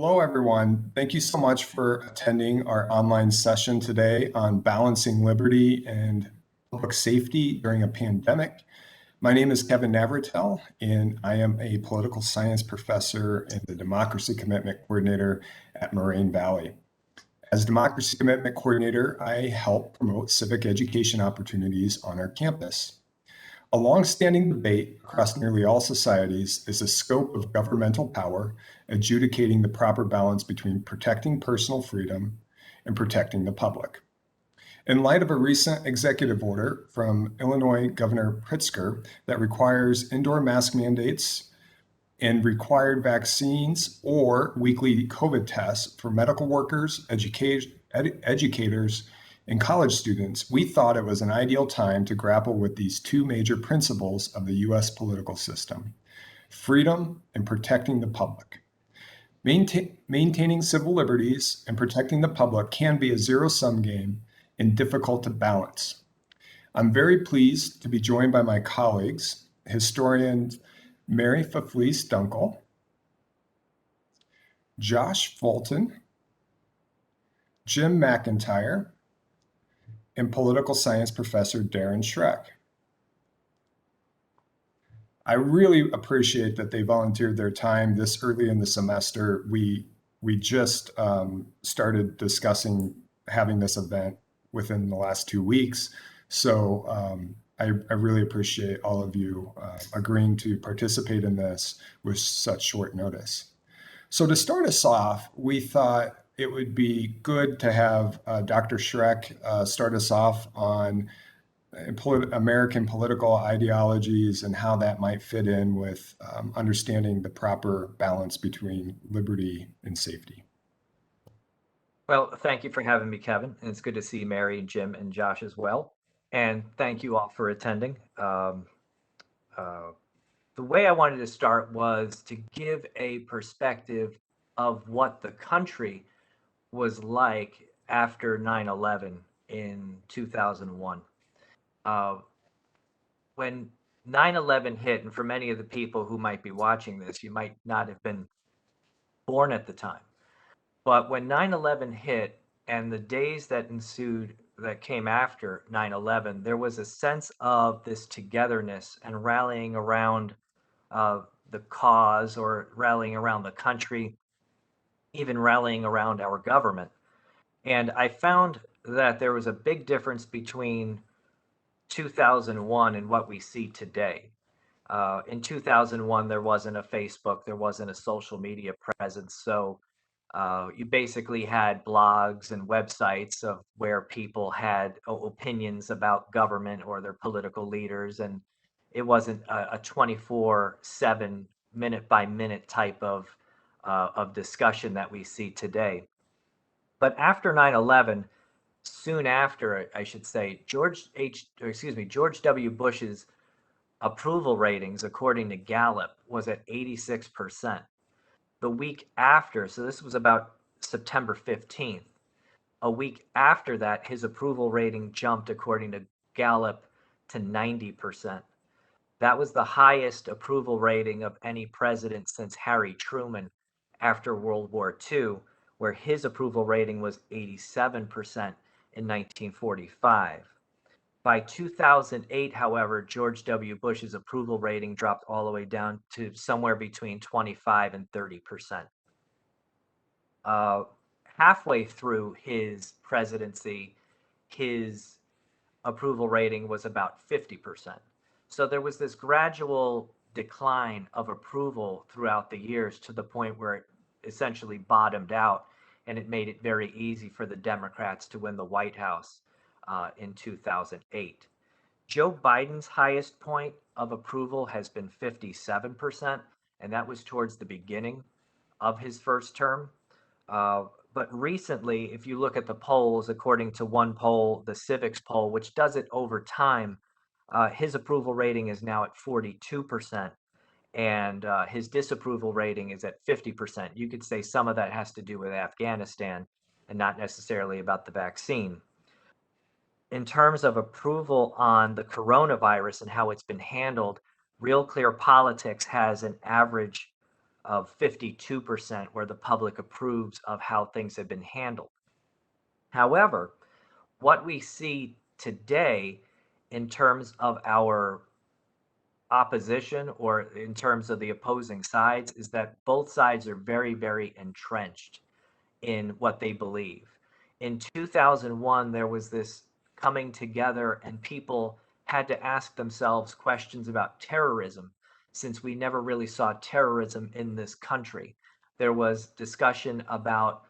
Hello, everyone. Thank you so much for attending our online session today on balancing liberty and public safety during a pandemic. My name is Kevin Navratil, and I am a political science professor and the Democracy Commitment Coordinator at Moraine Valley. As Democracy Commitment Coordinator, I help promote civic education opportunities on our campus. A long-standing debate across nearly all societies is the scope of governmental power adjudicating the proper balance between protecting personal freedom and protecting the public. In light of a recent executive order from Illinois Governor Pritzker that requires indoor mask mandates and required vaccines or weekly COVID tests for medical workers, educators, and college students, we thought it was an ideal time to grapple with these two major principles of the U.S. political system: freedom and protecting the public. Maintaining civil liberties and protecting the public can be a zero-sum game and difficult to balance. I'm very pleased to be joined by my colleagues, Historians Merri Fefles-Dunkle, Josh Fulton, Jim McIntyre, and political science professor Deron Schreck. I really appreciate that they volunteered their time this early in the semester. We just started discussing having this event within the last 2 weeks. So I really appreciate all of you agreeing to participate in this with such short notice. So to start us off, we thought it would be good to have Dr. Schreck start us off on American political ideologies and how that might fit in with understanding the proper balance between liberty and safety. Well, thank you for having me, Kevin. And it's good to see Mary, Jim, and Josh as well. And thank you all for attending. The way I wanted to start was to give a perspective of what the country was like after 9/11 in 2001. When 9/11 hit, and for many of the people who might be watching this, you might not have been born at the time. But when 9/11 hit and the days that ensued that came after 9/11, there was a sense of this togetherness and rallying around the cause, or rallying around the country, even rallying around our government. And I found that there was a big difference between 2001 and what we see today. In 2001, there wasn't a Facebook, there wasn't a social media presence. So you basically had blogs and websites of where people had opinions about government or their political leaders. And it wasn't a 24/7, minute by minute type of discussion that we see today. But after 9/11, soon after, I should say, George W. Bush's approval ratings, according to Gallup, was at 86%. The week after, so this was about September 15th, a week after that, his approval rating jumped, according to Gallup, to 90%. That was the highest approval rating of any president since Harry Truman after World War II, where his approval rating was 87% in 1945. By 2008, however, George W. Bush's approval rating dropped all the way down to somewhere between 25 and 30%. Halfway through his presidency, his approval rating was about 50%. So there was this gradual decline of approval throughout the years, to the point where it essentially bottomed out, and it made it very easy for the Democrats to win the White House in 2008. Joe Biden's highest point of approval has been 57%, and that was towards the beginning of his first term. But recently, if you look at the polls, according to one poll, the Civics poll, which does it over time, his approval rating is now at 42%, and his disapproval rating is at 50%. You could say some of that has to do with Afghanistan and not necessarily about the vaccine. In terms of approval on the coronavirus and how it's been handled, Real Clear Politics has an average of 52% where the public approves of how things have been handled. However, what we see today in terms of our opposition or in terms of the opposing sides is that both sides are very, very entrenched in what they believe. In 2001, there was this coming together, and people had to ask themselves questions about terrorism, since we never really saw terrorism in this country. There was discussion about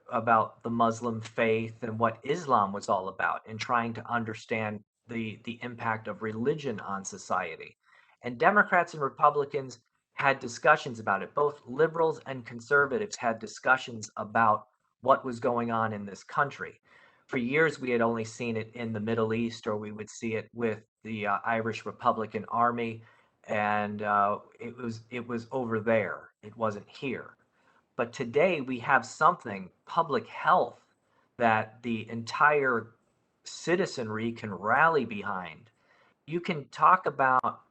the Muslim faith and what Islam was all about, and trying to understand the impact of religion on society. And Democrats and Republicans had discussions about it. Both liberals and conservatives had discussions about what was going on in this country. For years, we had only seen it in the Middle East, or we would see it with the Irish Republican Army, and it was over there. It wasn't here. But today we have something, public health, that the entire citizenry can rally behind. You can talk about,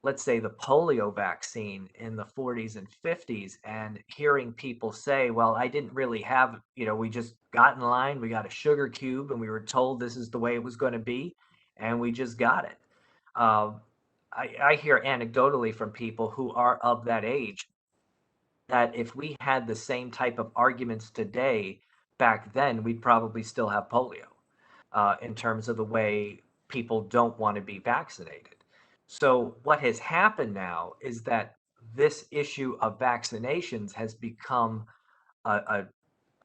let's say, the polio vaccine in the 40s and 50s, and hearing people say, well, I didn't really have, we just got in line, we got a sugar cube, and we were told this is the way it was going to be, and we just got it. I hear anecdotally from people who are of that age that if we had the same type of arguments today back then, we'd probably still have polio in terms of the way people don't want to be vaccinated. So, what has happened now is that this issue of vaccinations has become a,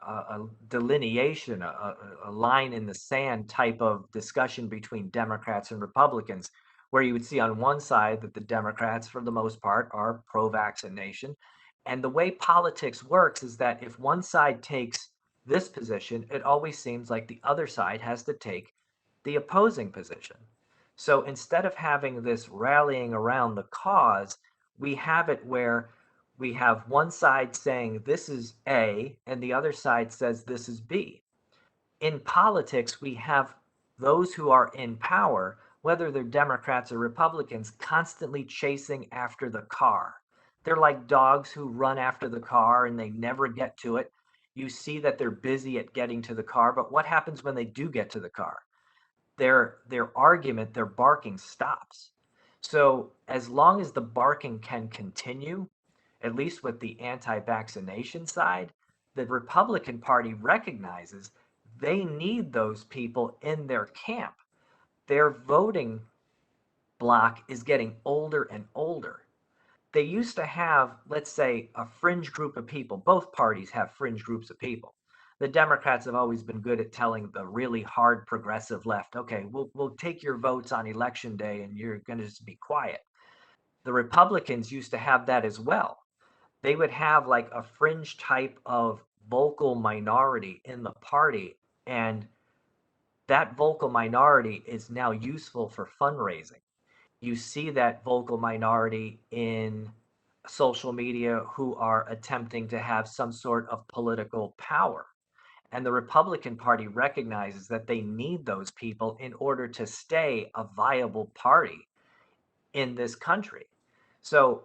a delineation, a line in the sand type of discussion between Democrats and Republicans, where you would see on one side that the Democrats, for the most part, are pro vaccination. And the way politics works is that if one side takes this position, it always seems like the other side has to take the opposing position. So instead of having this rallying around the cause, we have it where we have one side saying this is A and the other side says this is B. In politics, we have those who are in power, whether they're Democrats or Republicans, constantly chasing after the car. They're like dogs who run after the car and they never get to it. You see that they're busy at getting to the car, but what happens when they do get to the car? Their argument, their barking stops. So as long as the barking can continue, at least with the anti-vaccination side, the Republican Party recognizes they need those people in their camp. Their voting bloc is getting older and older. They used to have, let's say, a fringe group of people. Both parties have fringe groups of people. The Democrats have always been good at telling the really hard progressive left, okay, we'll take your votes on election day and you're going to just be quiet. The Republicans used to have that as well. They would have like a fringe type of vocal minority in the party, and that vocal minority is now useful for fundraising. You see that vocal minority in social media who are attempting to have some sort of political power. And the Republican Party recognizes that they need those people in order to stay a viable party in this country. So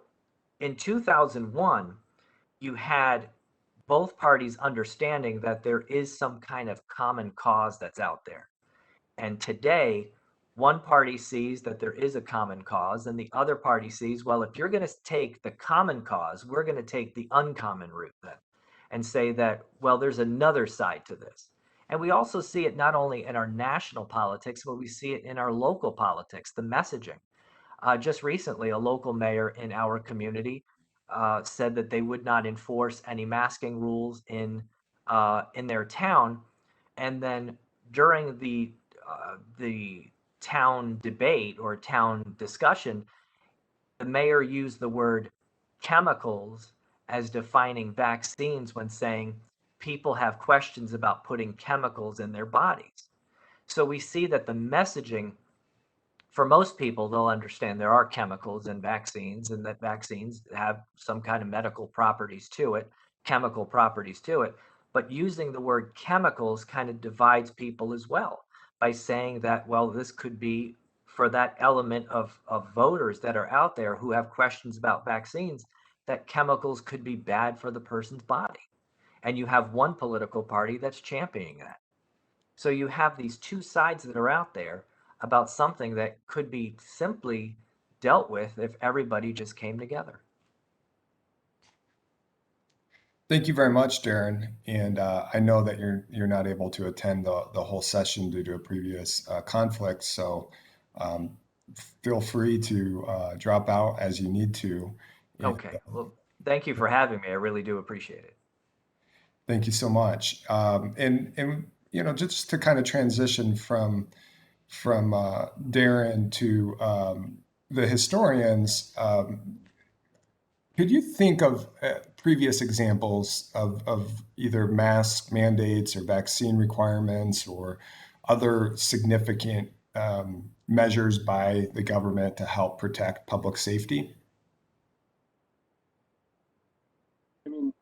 in 2001, you had both parties understanding that there is some kind of common cause that's out there. And today, one party sees that there is a common cause, and the other party sees, well, if you're going to take the common cause, we're going to take the uncommon route then and say that, well, there's another side to this. And we also see it not only in our national politics, but we see it in our local politics, the messaging. Just recently, a local mayor in our community said that they would not enforce any masking rules in their town, and then during the town debate or town discussion, the mayor used the word chemicals as defining vaccines when saying people have questions about putting chemicals in their bodies. So we see that the messaging, for most people, they'll understand there are chemicals in vaccines and that vaccines have some kind of medical properties to it, chemical properties to it. But using the word chemicals kind of divides people as well by saying that, well, this could be for that element of voters that are out there who have questions about vaccines. that chemicals could be bad for the person's body. And you have one political party that's championing that. So you have these two sides that are out there about something that could be simply dealt with if everybody just came together. Thank you very much, Darren. And I know that you're not able to attend the whole session due to a previous conflict. So um, feel free to drop out as you need to. And Okay. Well, thank you for having me. I really do appreciate it. thank you so much. And you know, just to kind of transition from Darren to the historians. Could you think of previous examples of either mask mandates or vaccine requirements or other significant measures by the government to help protect public safety? I mean,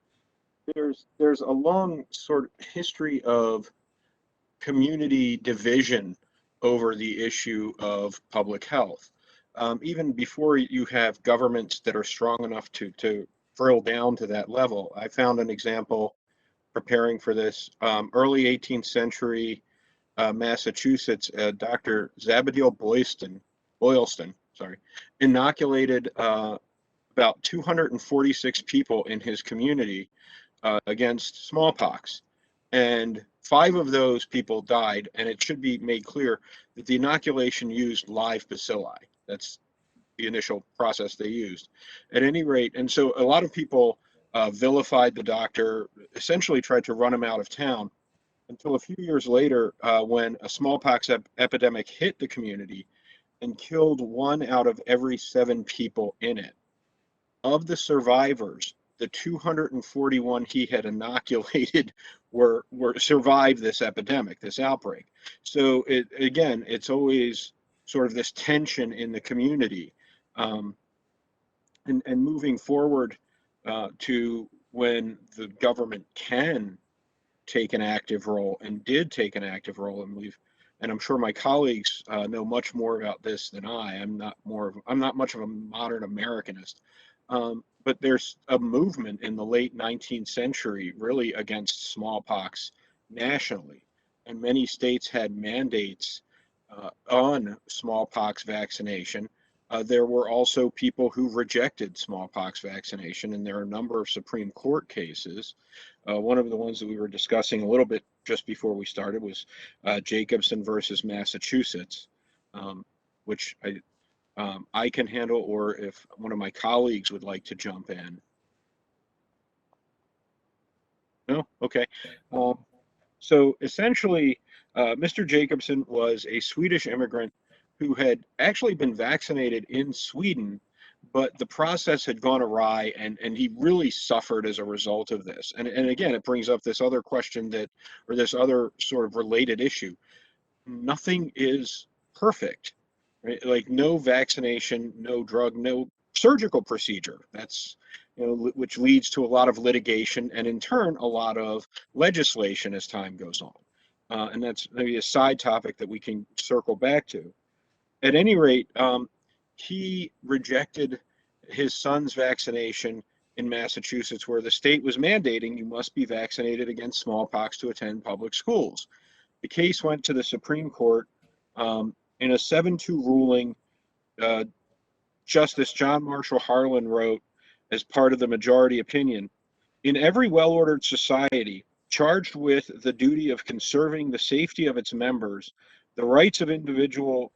there's a long sort of history of community division over the issue of public health. Even before you have governments that are strong enough to drill down to that level. I found an example preparing for this. Early 18th century Massachusetts, Dr. Zabdiel Boylston, sorry, inoculated about 246 people in his community against smallpox. And 5 of those people died. And it should be made clear that the inoculation used live bacilli. That's the initial process they used. At any rate, and so a lot of people vilified the doctor, essentially tried to run him out of town until a few years later when a smallpox epidemic hit the community and killed 1 out of every 7 people in it. Of the survivors, the 241 he had inoculated were survived this epidemic, this outbreak. So it's always sort of this tension in the community, um, and moving forward to when the government can take an active role and did take an active role, and I'm sure my colleagues know much more about this than I. I'm not much of a modern Americanist, but there's a movement in the late 19th century really against smallpox nationally, and many states had mandates on smallpox vaccination. There were also people who rejected smallpox vaccination, and there are a number of Supreme Court cases. One of the ones that we were discussing a little bit just before we started was Jacobson versus Massachusetts, which I can handle, or if one of my colleagues would like to jump in. No? Okay. Um, so essentially, Mr. Jacobson was a Swedish immigrant who had actually been vaccinated in Sweden, but the process had gone awry, and he really suffered as a result of this. And again, it brings up this other question or this other sort of related issue. Nothing is perfect, right? Like no vaccination, no drug, no surgical procedure. That's, which leads to a lot of litigation and in turn a lot of legislation as time goes on. And that's maybe a side topic that we can circle back to. At any rate, he rejected his son's vaccination in Massachusetts, where the state was mandating you must be vaccinated against smallpox to attend public schools. The case went to the Supreme Court. In a 7-2 ruling, uh, Justice John Marshall Harlan wrote, as part of the majority opinion, in every well-ordered society charged with the duty of conserving the safety of its members, the rights of individual,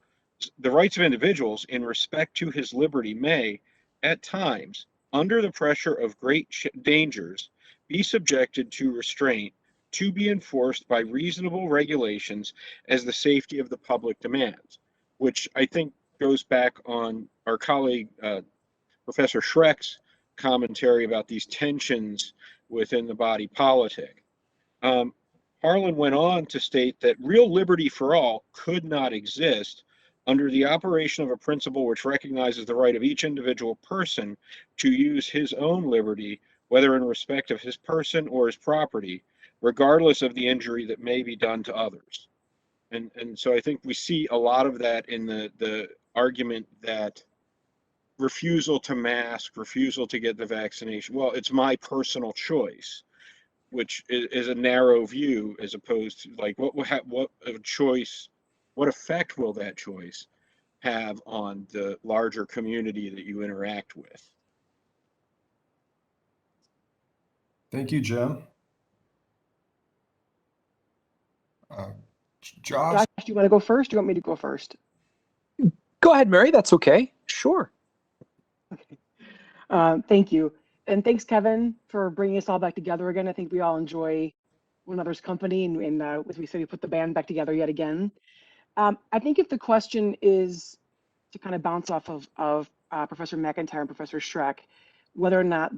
the rights of individuals in respect to his liberty may, at times, under the pressure of great dangers, be subjected to restraint to be enforced by reasonable regulations as the safety of the public demands, which I think goes back on our colleague Professor Schreck's commentary about these tensions within the body politic. Um, Harlan went on to state that real liberty for all could not exist under the operation of a principle which recognizes the right of each individual person to use his own liberty, whether in respect of his person or his property, regardless of the injury that may be done to others. And so I think we see a lot of that in the argument that refusal to mask, refusal to get the vaccination. Well, it's my personal choice, which is a narrow view, as opposed to like what a choice, what effect will that choice have on the larger community that you interact with? Thank you, Jim. Josh? Josh, do you want to go first? Or do you want me to go first? Go ahead, Mary. That's okay. Sure. Okay. Thank you. And thanks, Kevin, for bringing us all back together again. I think we all enjoy one another's company. And as we say, we put the band back together yet again. I think if the question is to kind of bounce off of Professor McIntyre and Professor Schreck, whether or not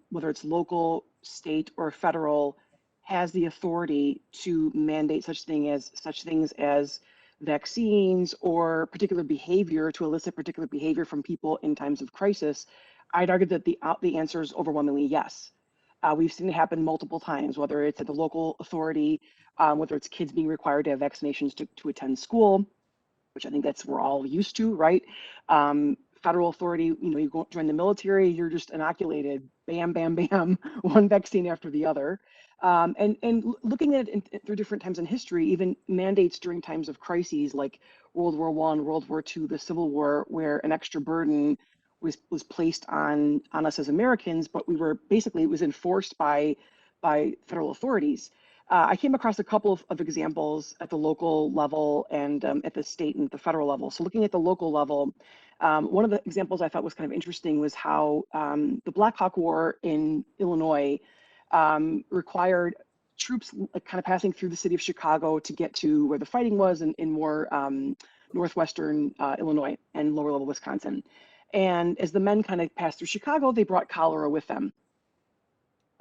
whether it's local, state, or federal has the authority to mandate such things as vaccines or particular behavior, to elicit particular behavior from people in times of crisis, I'd argue that the answer is overwhelmingly yes. We've seen it happen multiple times, whether it's at the local authority, whether it's kids being required to have vaccinations to attend school, which I think we're all used to, right? Federal authority, you go join the military, you're just inoculated, bam, bam, bam, one vaccine after the other. And looking at it through different times in history, even mandates during times of crises like World War I, World War II, the Civil War, where an extra burden was placed on us as Americans, but it was enforced by federal authorities. I came across a couple of examples at the local level and at the state and the federal level. So looking at the local level, one of the examples I thought was kind of interesting was how the Black Hawk War in Illinois required troops kind of passing through the city of Chicago to get to where the fighting was in more northwestern Illinois and lower level Wisconsin. And as the men kind of passed through Chicago, they brought cholera with them.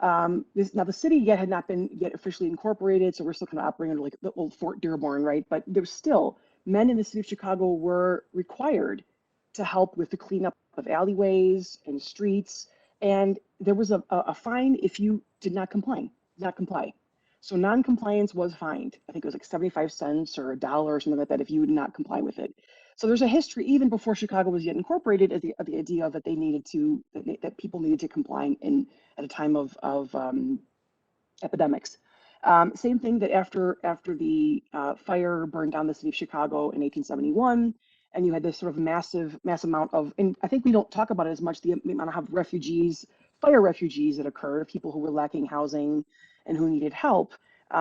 Now the city yet had not been officially incorporated, so we're still kind of operating under like the old Fort Dearborn, right? But there was still men in the city of Chicago were required to help with the cleanup of alleyways and streets, and there was a fine if you did not comply. So non-compliance was fined. I think it was like 75 cents or $1 or something like that if you would not comply with it. So there's a history even before Chicago was yet incorporated of the idea that they needed to that people needed to comply at a time of epidemics. Same thing that after the fire burned down the city of Chicago in 1871, and you had this sort of mass amount of, and I think we don't talk about it as much, the amount of fire refugees that occurred, people who were lacking housing and who needed help.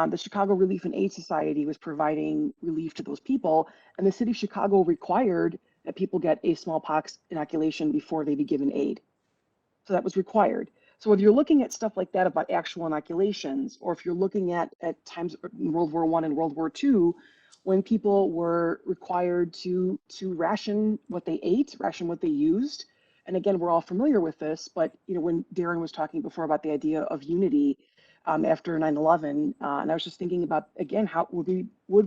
The Chicago Relief and Aid Society was providing relief to those people, and the city of Chicago required that people get a smallpox inoculation before they be given aid. So that was required. So whether you're looking at stuff like that about actual inoculations, or if you're looking at times in World War I and World War II, when people were required to ration what they ate, ration what they used. And again, we're all familiar with this, but when Deron was talking before about the idea of unity after 9/11, and I was just thinking about, again, how would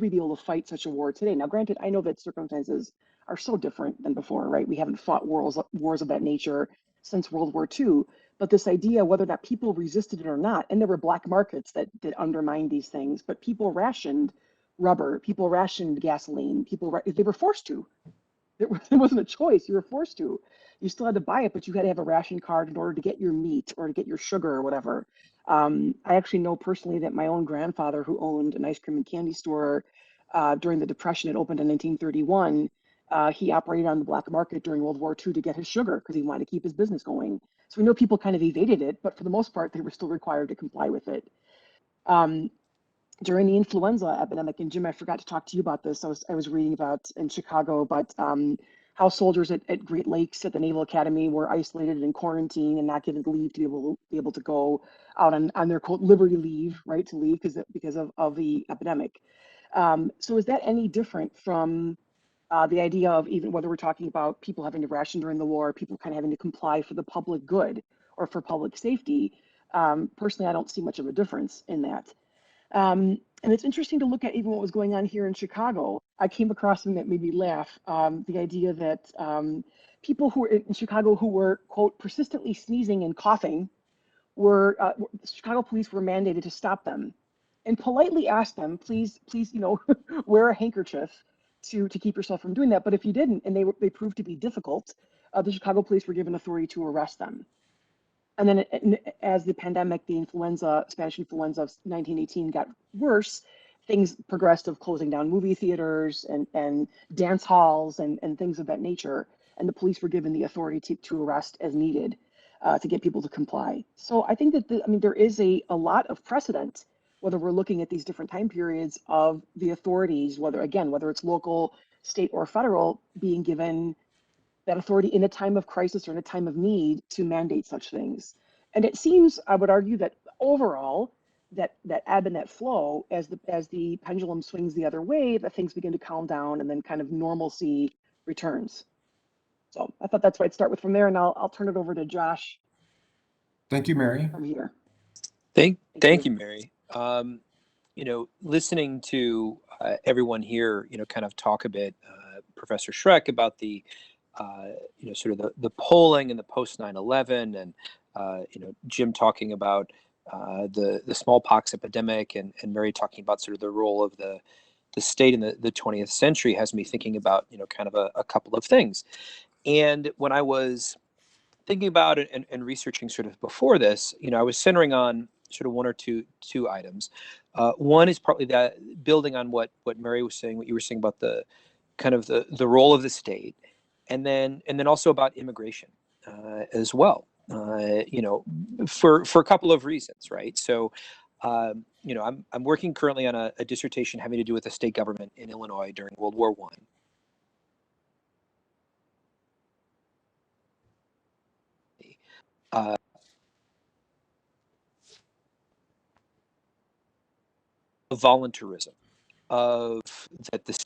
we be able to fight such a war today? Now, granted, I know that circumstances are so different than before, right? We haven't fought wars of that nature since World War II, but this idea, whether or not people resisted it or not, and there were black markets that undermined these things, but people rationed rubber, people rationed gasoline, they were forced to. It wasn't a choice, you were forced to. You still had to buy it, but you had to have a ration card in order to get your meat or to get your sugar or whatever. I actually know personally that my own grandfather, who owned an ice cream and candy store during the Depression, it opened in 1931. He operated on the black market during World War II to get his sugar because he wanted to keep his business going. So we know people kind of evaded it, but for the most part, they were still required to comply with it. During the influenza epidemic, and Jim, I forgot to talk to you about this. I was reading about in Chicago, but how soldiers at Great Lakes at the Naval Academy were isolated and quarantined and not given leave to be able to go out on their quote liberty leave, right, to leave because of the epidemic. So is that any different from the idea of, even whether we're talking about people having to ration during the war, people kind of having to comply for the public good or for public safety? Personally, I don't see much of a difference in that. And it's interesting to look at even what was going on here in Chicago. I came across something that made me laugh. The idea that people who were in Chicago who were, quote, persistently sneezing and coughing Chicago police were mandated to stop them and politely ask them, please, wear a handkerchief to keep yourself from doing that. But if you didn't, and they proved to be difficult, the Chicago police were given authority to arrest them. And then as the pandemic, the Spanish influenza of 1918 got worse, things progressed of closing down movie theaters and dance halls and things of that nature. And the police were given the authority to arrest as needed to get people to comply. So I think that, there is a lot of precedent, whether we're looking at these different time periods of the authorities, whether it's local, state, or federal, being given that authority in a time of crisis or in a time of need to mandate such things. And it seems, I would argue, that overall, that ebb and that flow, as the pendulum swings the other way, that things begin to calm down and then kind of normalcy returns. So I thought that's where I'd start with from there, and I'll turn it over to Josh Thank you, Mary. from here. Thank you, Mary. Listening to everyone here, kind of talk a bit, Professor Schreck, about the sort of the polling and the post 9/11, and Jim talking about the smallpox epidemic, and Mary talking about sort of the role of the state in the 20th century, has me thinking about kind of a couple of things. And when I was thinking about it and researching sort of before this, I was centering on sort of one or two items. One is partly that, building on what Mary was saying, what you were saying about the kind of the role of the state, and then also about immigration as well. For a couple of reasons, right? So, I'm working currently on a dissertation having to do with the state government in Illinois during World War I. Volunteerism of that the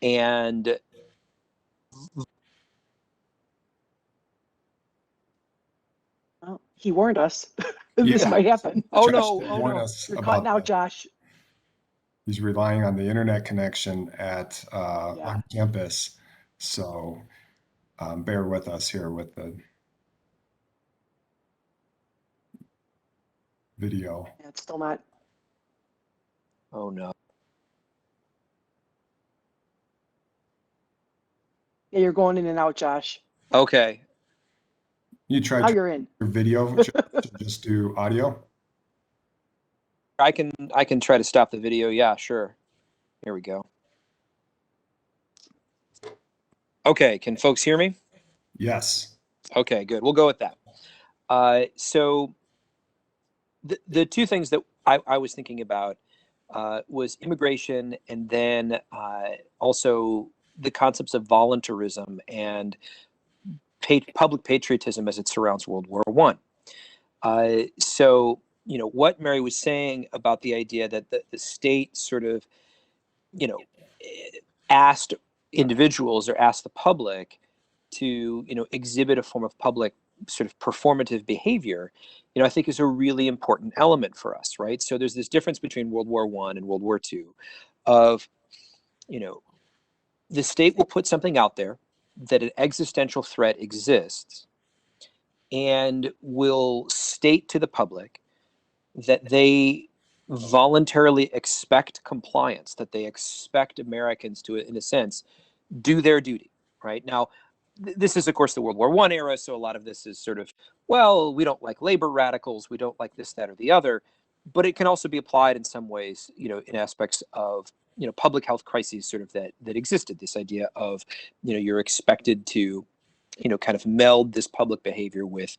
and Well, he warned us this Yeah. might happen. oh Josh no did oh warn no us You're about caught now, that. Josh. He's relying on the internet connection at Yeah. on campus. So bear with us here with the video. Yeah, it's still not. oh no Yeah, you're going in and out, Josh. okay You Now tried you're in. your video, just do audio. I can try to stop the video. Yeah, sure. Here we go. Okay, can folks hear me? Yes. Okay, good. We'll go with that. So the two things that I was thinking about was immigration, and then also the concepts of volunteerism and public patriotism as it surrounds World War I. So, what Mary was saying about the idea that the state sort of, asked individuals or asked the public to, exhibit a form of public sort of performative behavior, I think is a really important element for us, right? So there's this difference between World War I and World War II of, the state will put something out there that an existential threat exists and will state to the public that they voluntarily expect compliance, that they expect Americans to, in a sense, do their duty, right? Now, this is, of course, the World War I era, so a lot of this is sort of, well, we don't like labor radicals, we don't like this, that, or the other, but it can also be applied in some ways, in aspects of, public health crises sort of that existed, this idea of, you're expected to, kind of meld this public behavior with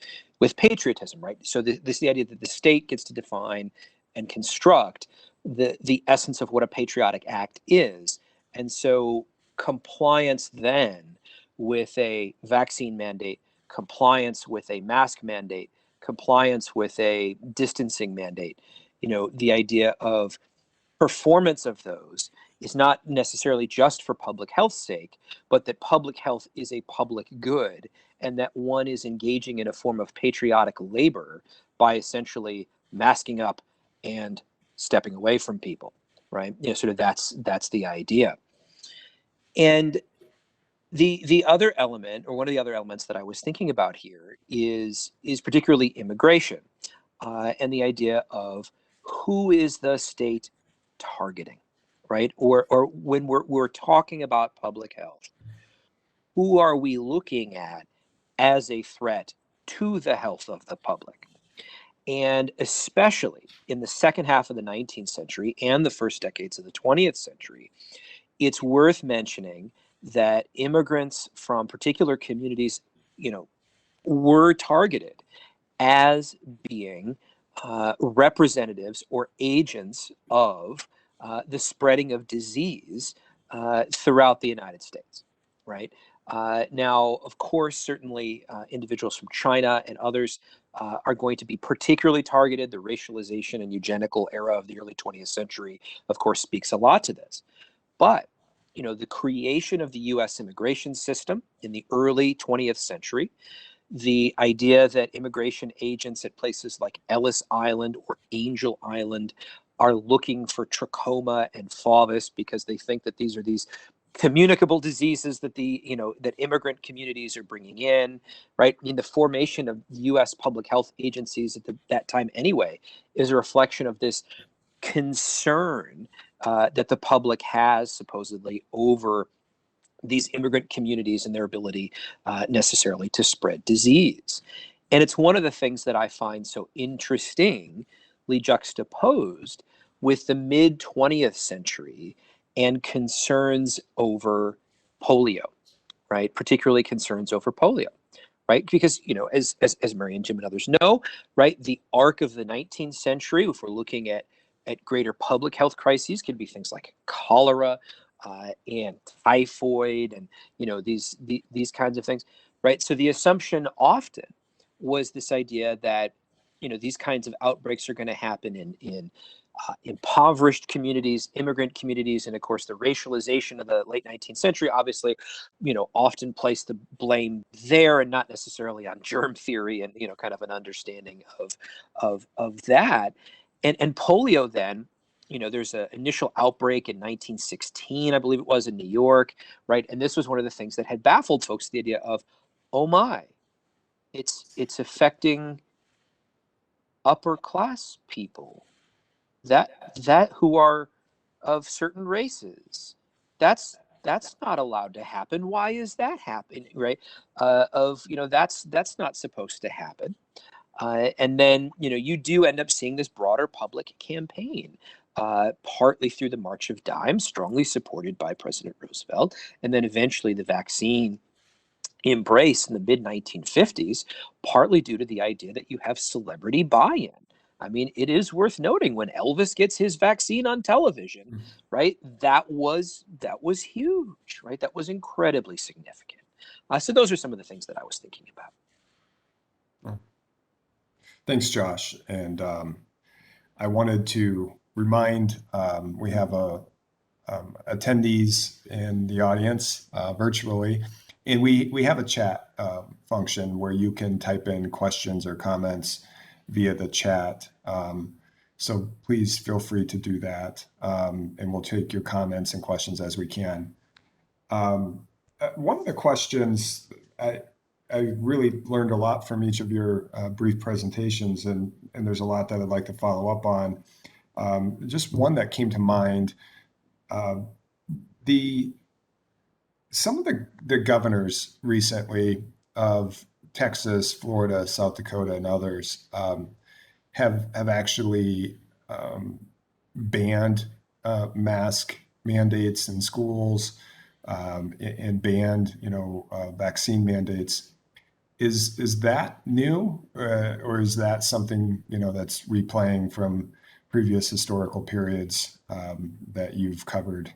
patriotism, right? So this is the idea that the state gets to define and construct the essence of what a patriotic act is. And so compliance then with a vaccine mandate, compliance with a mask mandate, compliance with a distancing mandate, the idea of performance of those is not necessarily just for public health's sake, but that public health is a public good, and that one is engaging in a form of patriotic labor by essentially masking up and stepping away from people, right? Sort of that's the idea. And the other element, or one of the other elements that I was thinking about here, is particularly immigration, and the idea of who is the state targeting, right? Or when we're talking about public health, who are we looking at as a threat to the health of the public? And especially in the second half of the 19th century and the first decades of the 20th century, it's worth mentioning that immigrants from particular communities, were targeted as being representatives or agents of the spreading of disease throughout the United States, right? Now, of course, certainly individuals from China and others are going to be particularly targeted. The racialization and eugenical era of the early 20th century, of course, speaks a lot to this. But, the creation of the US immigration system in the early 20th century, the idea that immigration agents at places like Ellis Island or Angel Island are looking for trachoma and favis because they think that these are these communicable diseases that that immigrant communities are bringing in, right? I mean, the formation of U.S. public health agencies at that time anyway is a reflection of this concern that the public has supposedly over these immigrant communities and their ability necessarily to spread disease. And it's one of the things that I find so interestingly juxtaposed with the mid 20th century and concerns over polio, right? Particularly concerns over polio, right? Because, as Mary and Jim and others know, right, the arc of the 19th century, if we're looking at greater public health crises, could be things like cholera, and typhoid, and these kinds of things, right? So the assumption often was this idea that these kinds of outbreaks are going to happen in impoverished communities, immigrant communities, and of course the racialization of the late 19th century obviously often placed the blame there and not necessarily on germ theory and kind of an understanding of that. And polio then, there's an initial outbreak in 1916, I believe it was, in New York, right? And this was one of the things that had baffled folks, the idea of, oh my, it's affecting upper class people, that who are of certain races. That's not allowed to happen. Why is that happening, right? That's not supposed to happen. And then, you do end up seeing this broader public campaign, partly through the March of Dimes, strongly supported by President Roosevelt, and then eventually the vaccine embrace in the mid 1950s, partly due to the idea that you have celebrity buy-in. I mean, it is worth noting when Elvis gets his vaccine on television, right? That was huge, right? That was incredibly significant. So those are some of the things that I was thinking about. Thanks, Josh. And I wanted to remind we have attendees in the audience virtually, and we have a chat function where you can type in questions or comments via the chat. So please feel free to do that, and we'll take your comments and questions as we can. One of the questions, I really learned a lot from each of your brief presentations, and there's a lot that I'd like to follow up on. Just one that came to mind, some of the governors recently of Texas, Florida, South Dakota, and others have actually banned mask mandates in schools and banned vaccine mandates. Is that new, or is that something that's replaying from previous historical periods that you've covered?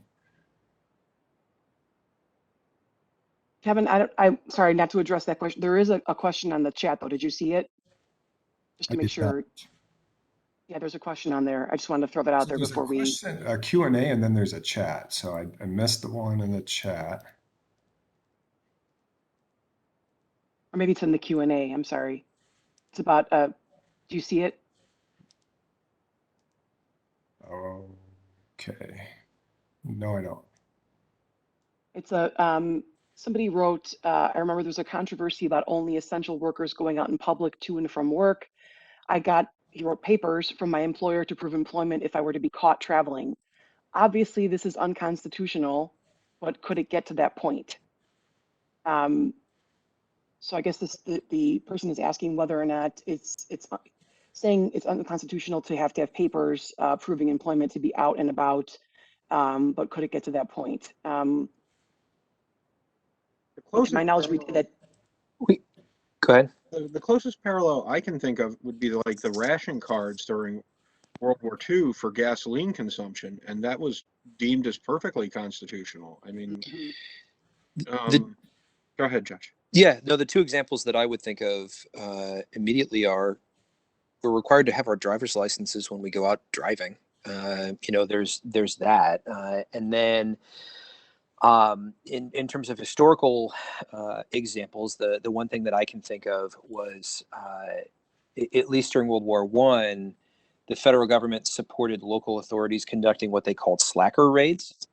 Kevin, I'm sorry not to address that question. There is a question on the chat though. Did you see it? Just to make sure. Yeah, there's a question on there. I just wanted to throw that out there before we. There's a Q&A, and then there's a chat. So I missed the one in the chat. Or maybe it's in the Q&A. I'm sorry. It's about, do you see it? Okay. No, I don't. It's somebody wrote, I remember there's a controversy about only essential workers going out in public to and from work. He wrote papers from my employer to prove employment if I were to be caught traveling. obviously this is unconstitutional, but could it get to that point? So I guess the person is asking whether or not it's saying it's unconstitutional to have papers proving employment to be out and about, but could it get to that point? The To closest my knowledge, parallel- Go ahead. the closest parallel I can think of would be like the ration cards during World War II for gasoline consumption, and that was deemed as perfectly constitutional. I mean, go ahead, Josh. Yeah, no, the two examples that I would think of immediately are we're required to have our driver's licenses when we go out driving. There's that, and then in terms of historical examples, the one thing that I can think of was at least during World War I, the federal government supported local authorities conducting what they called slacker raids,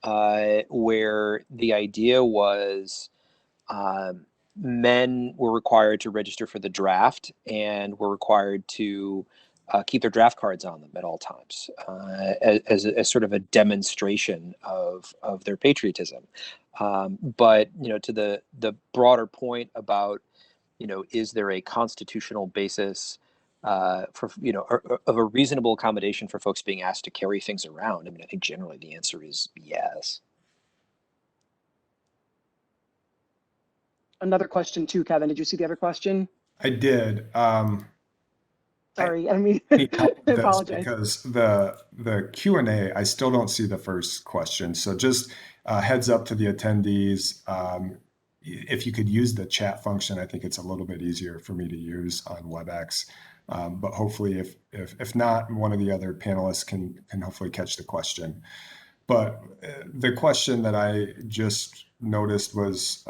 where the idea was men were required to register for the draft and were required to keep their draft cards on them at all times as sort of a demonstration of their patriotism. But to the broader point about is there a constitutional basis for of a reasonable accommodation for folks being asked to carry things around? I mean, I think generally the answer is yes. Another question too, Kevin. Did you see the other question? I did. Sorry, I mean, Need help I with this apologize. because the Q&A, I still don't see the first question. So just heads up to the attendees. If you could use the chat function, I think it's a little bit easier for me to use on WebEx. But hopefully, if not, one of the other panelists can hopefully catch the question. But the question that I just noticed was,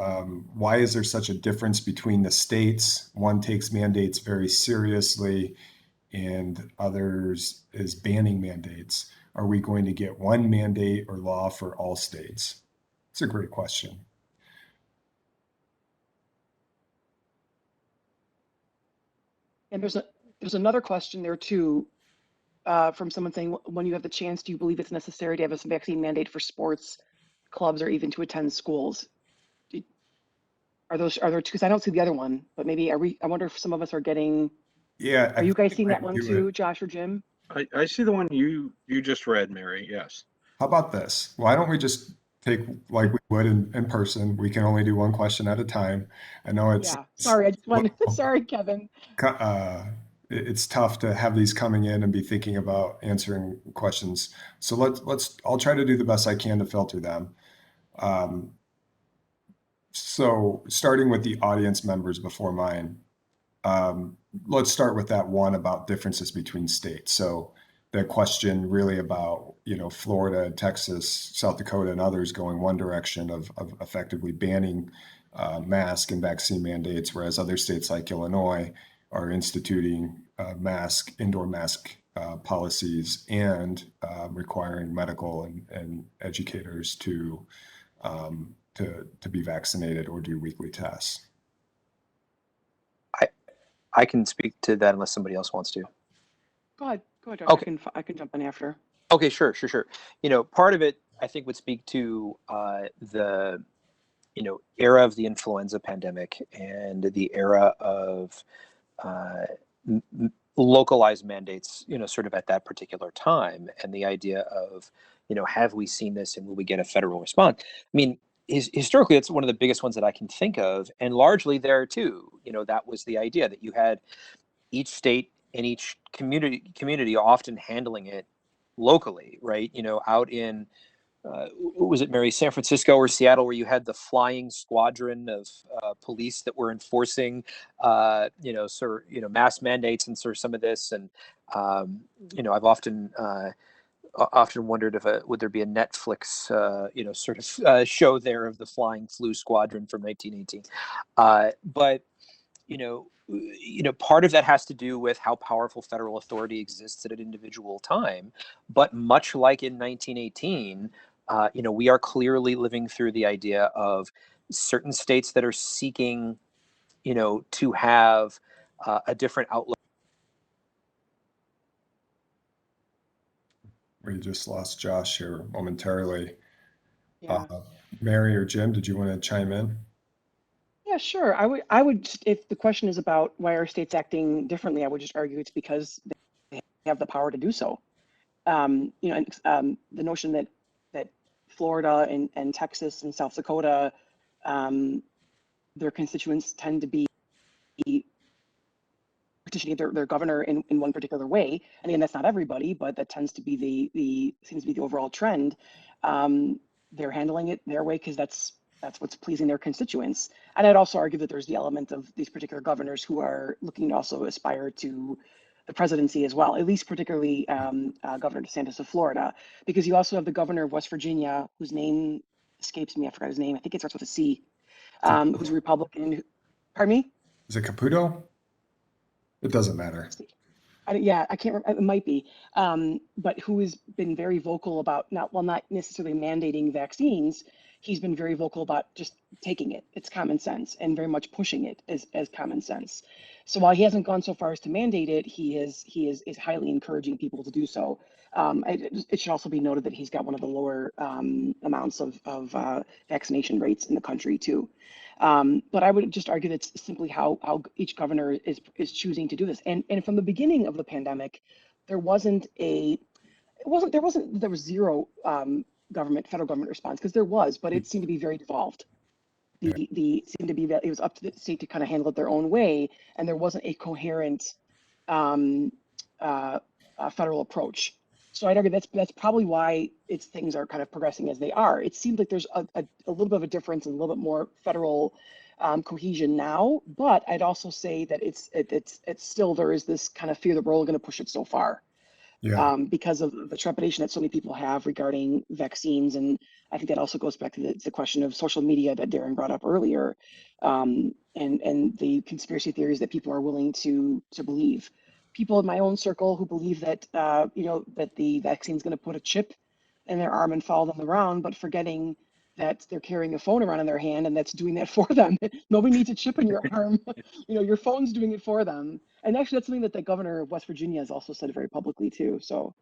why is there such a difference between the states? One takes mandates very seriously and others is banning mandates. Are we going to get one mandate or law for all states? It's a great question. And there's another question there too, from someone saying, when you have the chance, do you believe it's necessary to have a vaccine mandate for sports clubs or even to attend schools? Are there, because I don't see the other one, but maybe I wonder if some of us are getting, Yeah. are you guys seeing that I one do too, it. Josh or Jim? I see the one you just read, Mary. Yes. How about this? Why don't we just take like we would in person? We can only do one question at a time. I know it's Sorry, I just wanted, sorry, Kevin. It's tough to have these coming in and be thinking about answering questions. So I'll try to do the best I can to filter them. So starting with the audience members before mine, let's start with that one about differences between states. So the question really about, Florida, Texas, South Dakota, and others going one direction of effectively banning mask and vaccine mandates, whereas other states like Illinois are instituting indoor mask policies and requiring medical and educators to be vaccinated or do weekly tests. I can speak to that unless somebody else wants to. Go ahead, Josh. Okay. I can jump in after. Okay, sure. Part of it I think would speak to the era of the influenza pandemic and the era of localized mandates, sort of at that particular time, and the idea of, have we seen this and will we get a federal response? I mean, historically, it's one of the biggest ones that I can think of, and largely there too. That was the idea that you had each state and each community often handling it locally, right? Out in was it Mary, San Francisco or Seattle, where you had the flying squadron of police that were enforcing, mass mandates and sort of some of this. And, I've often wondered if would there be a Netflix, show there of the flying flu squadron from 1918. But part of that has to do with how powerful federal authority exists at an individual time. But much like in 1918, we are clearly living through the idea of certain states that are seeking, to have a different outlook. We just lost Josh here momentarily. Yeah. Mary or Jim, did you want to chime in? Yeah, sure. I would, if the question is about why are states acting differently, I would just argue it's because they have the power to do so. The notion that Florida and Texas and South Dakota, their constituents tend to be petitioning their governor in one particular way. And again, that's not everybody, but that tends to be seems to be the overall trend. They're handling it their way because that's what's pleasing their constituents. And I'd also argue that there's the element of these particular governors who are looking to also aspire to the presidency as well, at least particularly Governor DeSantis of Florida, because you also have the governor of West Virginia, whose name escapes me. I forgot his name. I think it starts with a C, who's a Republican. Pardon me? Is it Caputo? It doesn't matter. I can't remember, it might be, but who has been very vocal about not necessarily mandating vaccines. He's been very vocal about just taking it. It's common sense, and very much pushing it as common sense. So while he hasn't gone so far as to mandate it, he is highly encouraging people to do so. It should also be noted that he's got one of the lower amounts of vaccination rates in the country too. But I would just argue that's simply how each governor is choosing to do this. And from the beginning of the pandemic, there was zero federal government response, because there was, but it seemed to be very devolved. It seemed to be that it was up to the state to kind of handle it their own way, and there wasn't a coherent federal approach. So I'd argue that's probably why things are kind of progressing as they are. It seems like there's a little bit of a difference and a little bit more federal cohesion now, but I'd also say that it's still, there is this kind of fear that we're only going to push it so far. Yeah. Because of the trepidation that so many people have regarding vaccines. And I think that also goes back to the question of social media that Deron brought up earlier, and the conspiracy theories that people are willing to believe. People in my own circle who believe that that the vaccine is going to put a chip in their arm and follow them around, but forgetting that they're carrying a phone around in their hand and that's doing that for them. Nobody needs a chip in your arm. Your phone's doing it for them. And actually, that's something that the governor of West Virginia has also said very publicly too. So,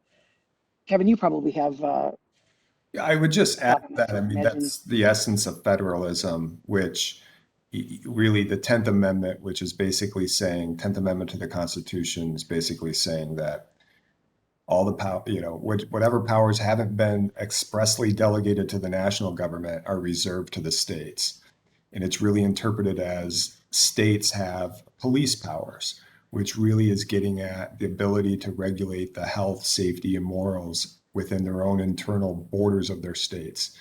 Kevin, you probably have I would just add that, I mean, imagine. that's the essence of federalism, which really the 10th Amendment, which is basically saying, 10th Amendment to the Constitution is basically saying that all the power, whatever powers haven't been expressly delegated to the national government are reserved to the states. And it's really interpreted as states have police powers, which really is getting at the ability to regulate the health, safety, and morals within their own internal borders of their states.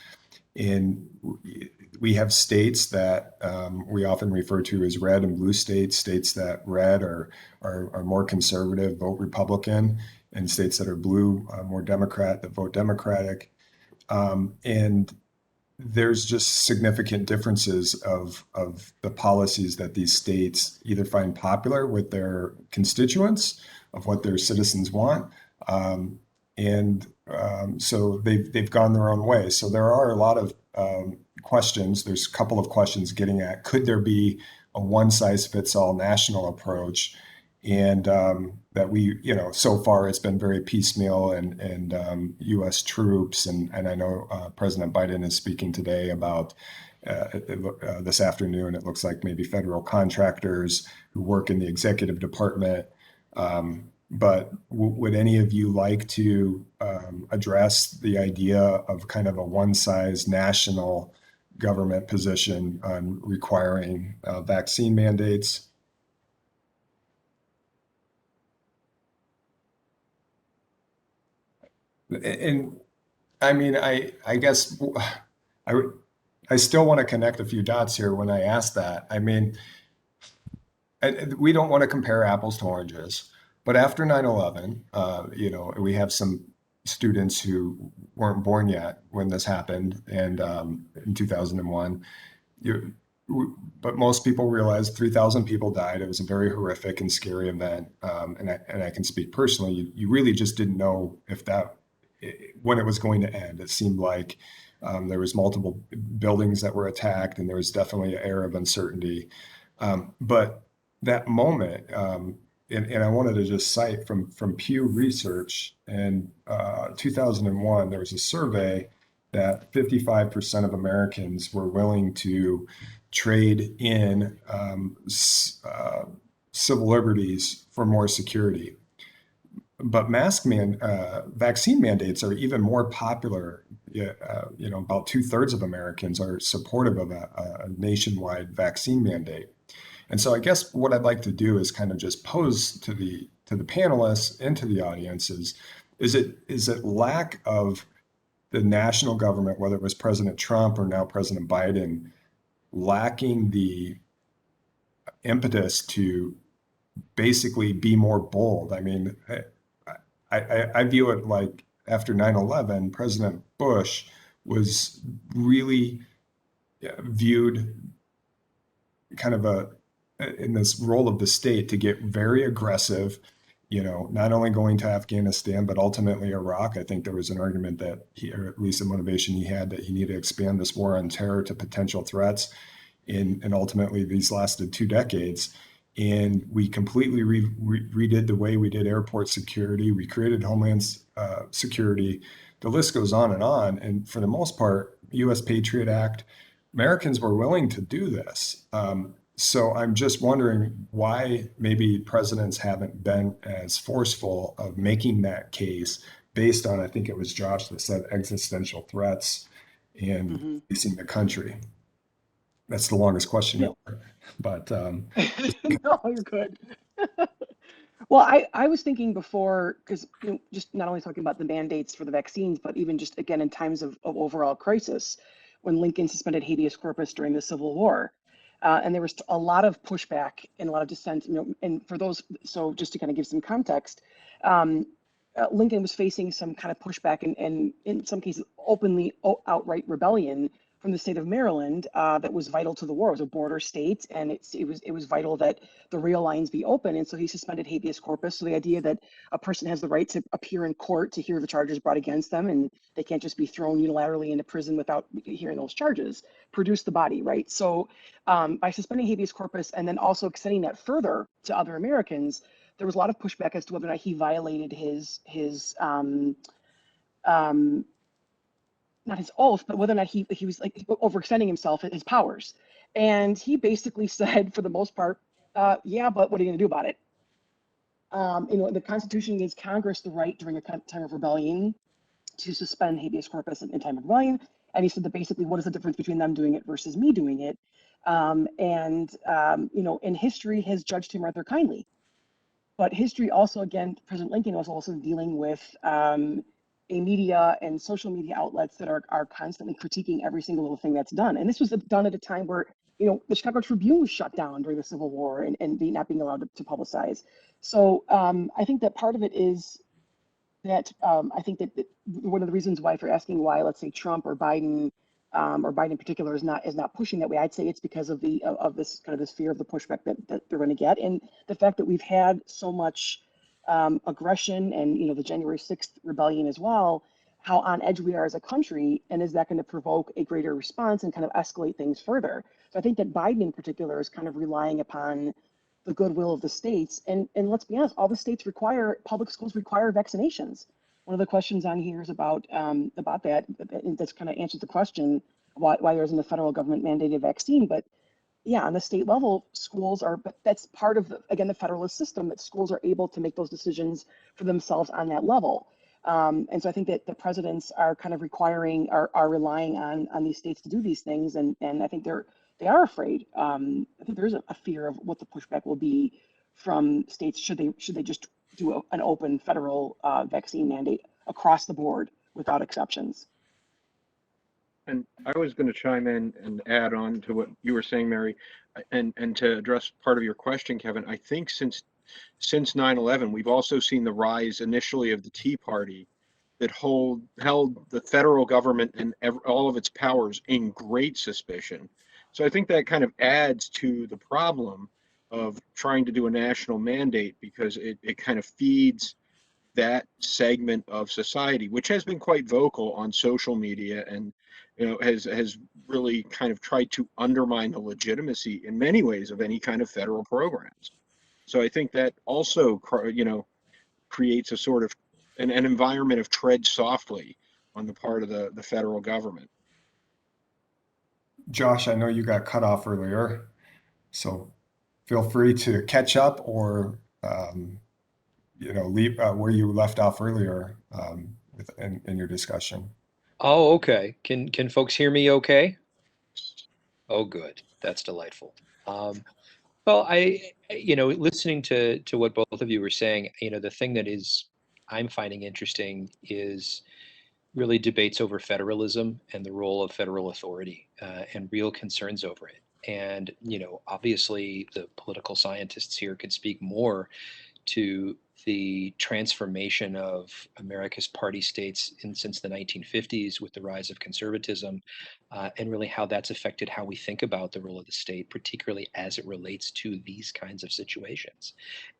And we have states that we often refer to as red and blue states, states that red are more conservative, vote Republican, and states that are blue, more Democrat, that vote Democratic. And there's just significant differences of the policies that these states either find popular with their constituents, of what their citizens want, so they've gone their own way. So there are a lot of questions. There's a couple of questions getting at, could there be a one-size-fits-all national approach? And that so far it's been very piecemeal, and U.S. troops, and I know President Biden is speaking today about this afternoon. It looks like maybe federal contractors who work in the executive department. But would any of you like to address the idea of kind of a one-size national government position on requiring vaccine mandates? And I mean, I guess I still want to connect a few dots here when I ask that. I mean, we don't want to compare apples to oranges, but after 9/11, we have some students who weren't born yet when this happened, and in 2001, but most people realized 3,000 people died. It was a very horrific and scary event, and I can speak personally. You really just didn't know when it was going to end. It seemed like there was multiple buildings that were attacked, and there was definitely an air of uncertainty. But that moment, and I wanted to just cite from Pew Research in 2001, there was a survey that 55% of Americans were willing to trade in civil liberties for more security. But vaccine mandates are even more popular. About 2/3 of Americans are supportive of a nationwide vaccine mandate. And so I guess what I'd like to do is kind of just pose to the panelists and to the audience is it lack of the national government, whether it was President Trump or now President Biden, lacking the impetus to basically be more bold? I mean, I view it like after 9/11, President Bush was really viewed kind of in this role of the state to get very aggressive, not only going to Afghanistan, but ultimately Iraq. I think there was an argument that or at least a motivation he had, that he needed to expand this war on terror to potential threats. And ultimately these lasted 2 decades. And we completely redid the way we did airport security. We created Homeland Security. The list goes on. And for the most part, U.S. Patriot Act, Americans were willing to do this. So I'm just wondering why maybe presidents haven't been as forceful of making that case based on, I think it was Josh that said, existential threats and facing the country. That's the longest question ever. But No, you're good. Well, I was thinking before, because just not only talking about the mandates for the vaccines, but even just again in times of overall crisis, when Lincoln suspended habeas corpus during the Civil War, and there was a lot of pushback and a lot of dissent. And for those, so just to kind of give some context, Lincoln was facing some kind of pushback and in some cases openly outright rebellion from the state of Maryland that was vital to the war. It was a border state, and it was vital that the rail lines be open. And so he suspended habeas corpus. So the idea that a person has the right to appear in court to hear the charges brought against them, and they can't just be thrown unilaterally into prison without hearing those charges, produced the body, right? So by suspending habeas corpus and then also extending that further to other Americans, there was a lot of pushback as to whether or not he violated his not his oath, but whether or not he was like overextending himself, his powers. And he basically said, for the most part, yeah, but what are you going to do about it? The Constitution gives Congress the right during a time of rebellion to suspend habeas corpus in time of rebellion. And he said that basically, what is the difference between them doing it versus me doing it? And history has judged him rather kindly. But history also, again, President Lincoln was also dealing with a media and social media outlets that are constantly critiquing every single little thing that's done. And this was done at a time where, the Chicago Tribune was shut down during the Civil War and not being allowed to publicize. So I think that part of it is that I think that one of the reasons why, if you're asking why, let's say Trump or Biden in particular is not pushing that way, I'd say it's because of this kind of this fear of the pushback that they're going to get, and the fact that we've had so much aggression and the January 6th rebellion as well, how on edge we are as a country, and is that going to provoke a greater response and kind of escalate things further? So I think that Biden in particular is kind of relying upon the goodwill of the states, and let's be honest, all the states public schools require vaccinations. One of the questions on here is about that. That's kind of answers the question why there isn't a federal government mandated vaccine. But yeah, on the state level, schools are, but that's part of the federalist system, that schools are able to make those decisions for themselves on that level. And so I think that the presidents are kind of are relying on these states to do these things, and I think they are afraid. I think there is a fear of what the pushback will be from states should they just do an open federal vaccine mandate across the board without exceptions. And I was going to chime in and add on to what you were saying, Mary, and to address part of your question, Kevin. I think since 9/11, we've also seen the rise initially of the Tea Party that held the federal government and all of its powers in great suspicion. So I think that kind of adds to the problem of trying to do a national mandate, because it kind of feeds that segment of society, which has been quite vocal on social media and has really kind of tried to undermine the legitimacy in many ways of any kind of federal programs. So I think that also, creates a sort of an environment of tread softly on the part of the federal government. Josh, I know you got cut off earlier, so feel free to catch up or leave where you left off earlier in your discussion. Oh, okay. Can folks hear me okay? Oh, good. That's delightful. Well, listening to what both of you were saying, the thing that I'm finding interesting is really debates over federalism and the role of federal authority, and real concerns over it. And, obviously the political scientists here could speak more to the transformation of America's party states since the 1950s with the rise of conservatism, and really how that's affected how we think about the role of the state, particularly as it relates to these kinds of situations.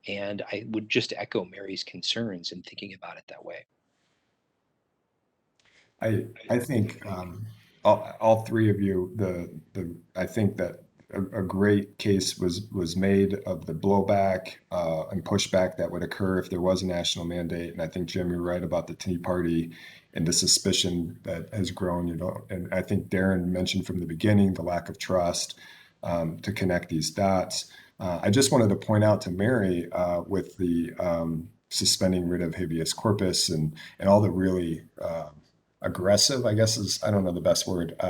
And I would just echo Mary's concerns in thinking about it that way. I think all three of you, I think that a great case was made of the blowback and pushback that would occur if there was a national mandate. And I think, Jim, you're right about the Tea Party and the suspicion that has grown, and I think Deron mentioned from the beginning the lack of trust to connect these dots. I just wanted to point out to Mary with the suspending rid of habeas corpus and all the really aggressive, I guess I don't know the best word,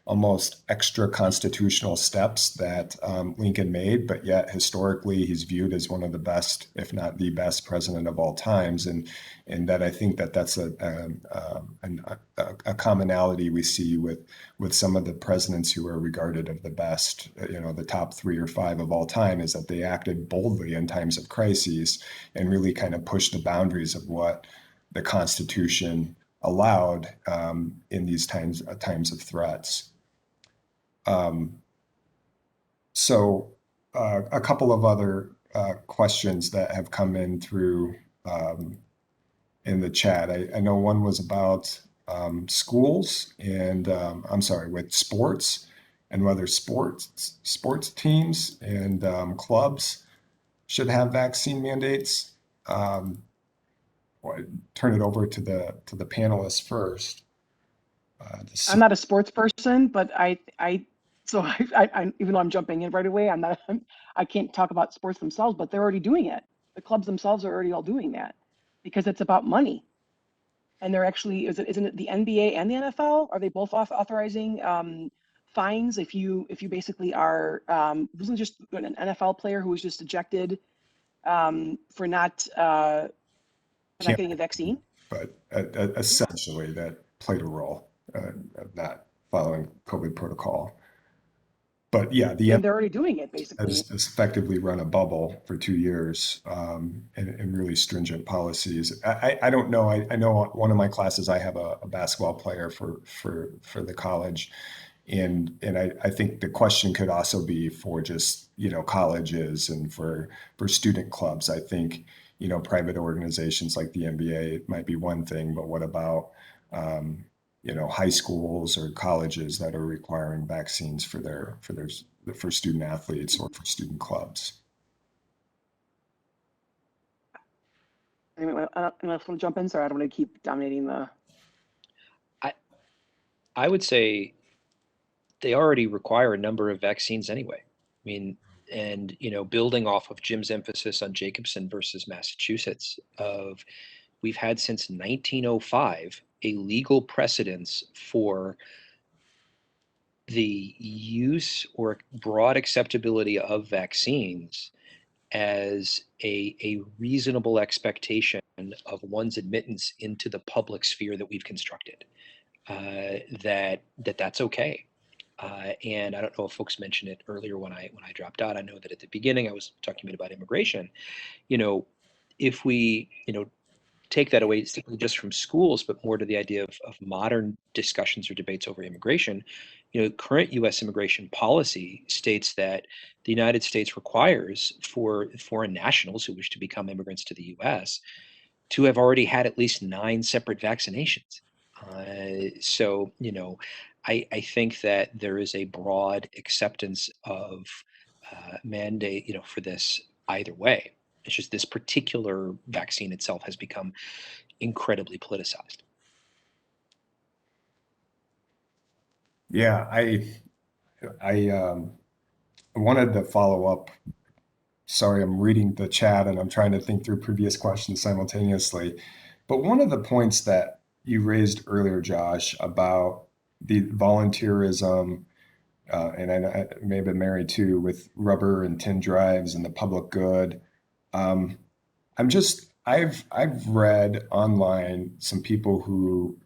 almost extra constitutional steps that Lincoln made, but yet historically he's viewed as one of the best, if not the best president of all times. And that I think that's a commonality we see with some of the presidents who are regarded as the best, the top 3 or 5 of all time, is that they acted boldly in times of crises and really kind of pushed the boundaries of what the Constitution allowed in these times of threats. So a couple of other questions that have come in through in the chat. I know one was about schools and with sports, and whether sports teams and clubs should have vaccine mandates. Turn it over to the panelists first. I'm not a sports person, but I even though I'm jumping in right away, I can't talk about sports themselves, but they're already doing it. The clubs themselves are already all doing that because it's about money. And they're actually, isn't it the NBA and the NFL? Are they both authorizing fines if you basically are, wasn't just an NFL player who was just ejected for not getting a vaccine? But essentially that played a role of not following COVID protocol. But yeah, they're already doing it basically. Has effectively run a bubble for 2 years and really stringent policies. I don't know. I know one of my classes, I have a basketball player for the college. And I think the question could also be for just, colleges and for student clubs. I think, private organizations like the NBA might be one thing, but what about, high schools or colleges that are requiring vaccines for student athletes or for student clubs? Anyone else want to jump in? Sorry, I don't want to keep dominating the. I would say they already require a number of vaccines anyway. I mean, and building off of Jim's emphasis on Jacobson versus Massachusetts, we've had since 1905 a legal precedence for the use or broad acceptability of vaccines as a reasonable expectation of one's admittance into the public sphere that we've constructed. That's okay. And I don't know if folks mentioned it earlier when I dropped out. I know that at the beginning I was talking about immigration. If we take that away simply just from schools, but more to the idea of modern discussions or debates over immigration, current U.S. immigration policy states that the United States requires for foreign nationals who wish to become immigrants to the U.S. to have already had at least 9 separate vaccinations. So, I think that there is a broad acceptance of mandate, for this either way. It's just this particular vaccine itself has become incredibly politicized. Yeah, I wanted to follow up. Sorry, I'm reading the chat and I'm trying to think through previous questions simultaneously. But one of the points that you raised earlier, Josh, about the volunteerism, and I may have been married too, with rubber and tin drives and the public good. I've read online some people who,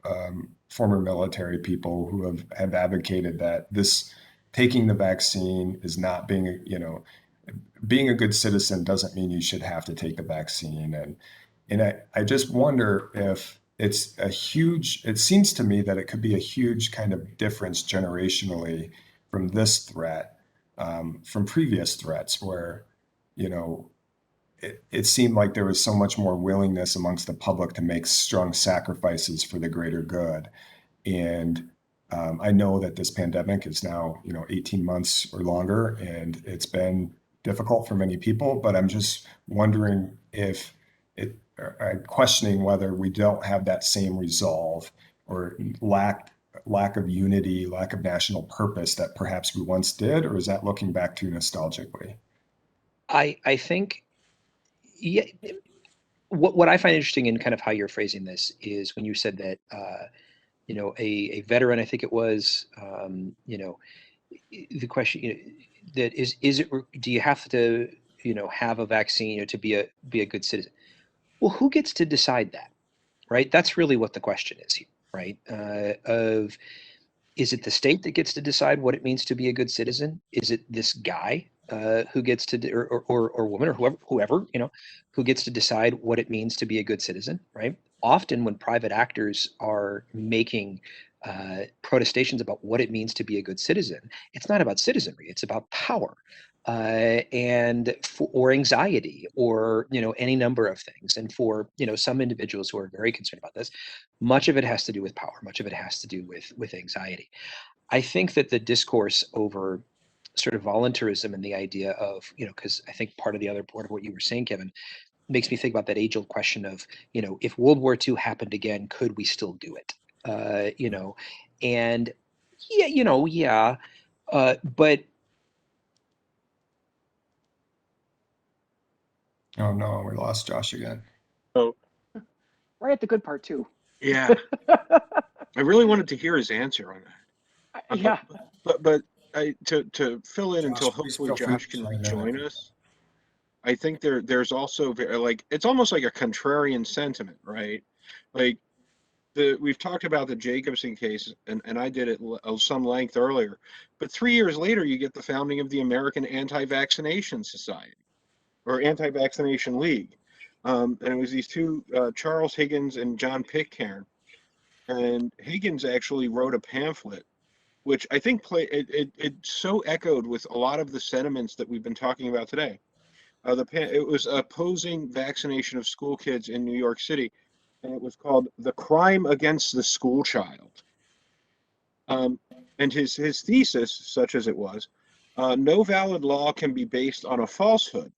former military people who have advocated that this taking the vaccine is not being a good citizen doesn't mean you should have to take the vaccine. And I just wonder if it seems to me that it could be a huge kind of difference generationally from this threat, from previous threats where, you know, it seemed like there was so much more willingness amongst the public to make strong sacrifices for the greater good. And I know that this pandemic is now, 18 months or longer, and it's been difficult for many people, but I'm just wondering if I'm questioning whether we don't have that same resolve or lack of unity, lack of national purpose that perhaps we once did, or is that looking back too nostalgically? I think, yeah, what I find interesting in kind of how you're phrasing this is when you said that, a veteran, I think it was, the question, that is it, do you have to, have a vaccine, to be a good citizen? Well, who gets to decide that, right? That's really what the question is here, right? Is it the state that gets to decide what it means to be a good citizen? Is it this guy who gets to, or woman, or whoever, who gets to decide what it means to be a good citizen, right? Often when private actors are making protestations about what it means to be a good citizen, it's not about citizenry, it's about power. Or anxiety, or any number of things. And for some individuals who are very concerned about this, much of it has to do with power, much of it has to do with anxiety. I think that the discourse over sort of voluntarism and the idea of, because I think part of what you were saying, Kevin, makes me think about that age-old question of, if World War II happened again, could we still do it? And yeah, but Oh no, we lost Josh again. So, Right at the good part too. yeah, I really wanted to hear his answer on that. Yeah. But to fill in until Josh, please hopefully feel free Josh to can chime in rejoin if you- us. I think there's also like it's almost like a contrarian sentiment, right? Like we've talked about the Jacobson case, and I did it some length earlier. But 3 years later, you get the founding of the American Anti-Vaccination Society or Anti-Vaccination League, and it was these two, Charles Higgins and John Pitcairn. And Higgins actually wrote a pamphlet, which I think it so echoed with a lot of the sentiments that we've been talking about today. It was opposing vaccination of school kids in New York City, and it was called "The Crime Against the School Child." Um, and his thesis, such as it was, no valid law can be based on a falsehood.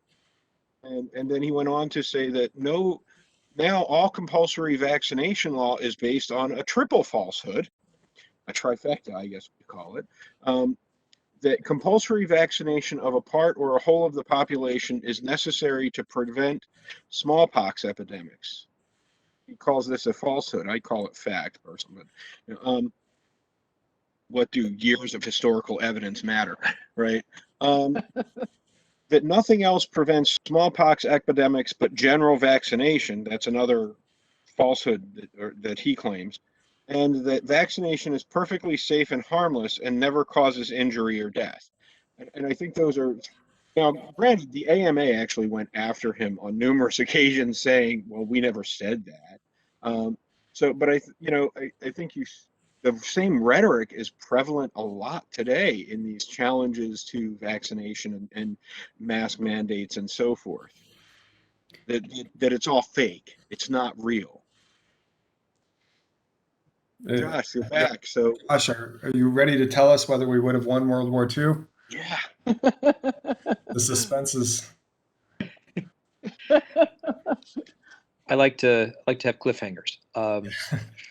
And then he went on to say that now all compulsory vaccination law is based on a triple falsehood, a trifecta, I guess we call it. That compulsory vaccination of a part or a whole of the population is necessary to prevent smallpox epidemics. He calls this a falsehood. I call it fact, personally. What do years of historical evidence matter, right? That nothing else prevents smallpox epidemics but general vaccination. That's another falsehood that he claims. And that vaccination is perfectly safe and harmless and never causes injury or death. And I think those are, now, granted, the AMA actually went after him on numerous occasions saying, well, we never said that. But I think the same rhetoric is prevalent a lot today in these challenges to vaccination and mask mandates and so forth. That it's all fake. It's not real. Josh, you're back. So Josh, are you ready to tell us whether we would have won World War II? yeah, The suspense is. I like to have cliffhangers.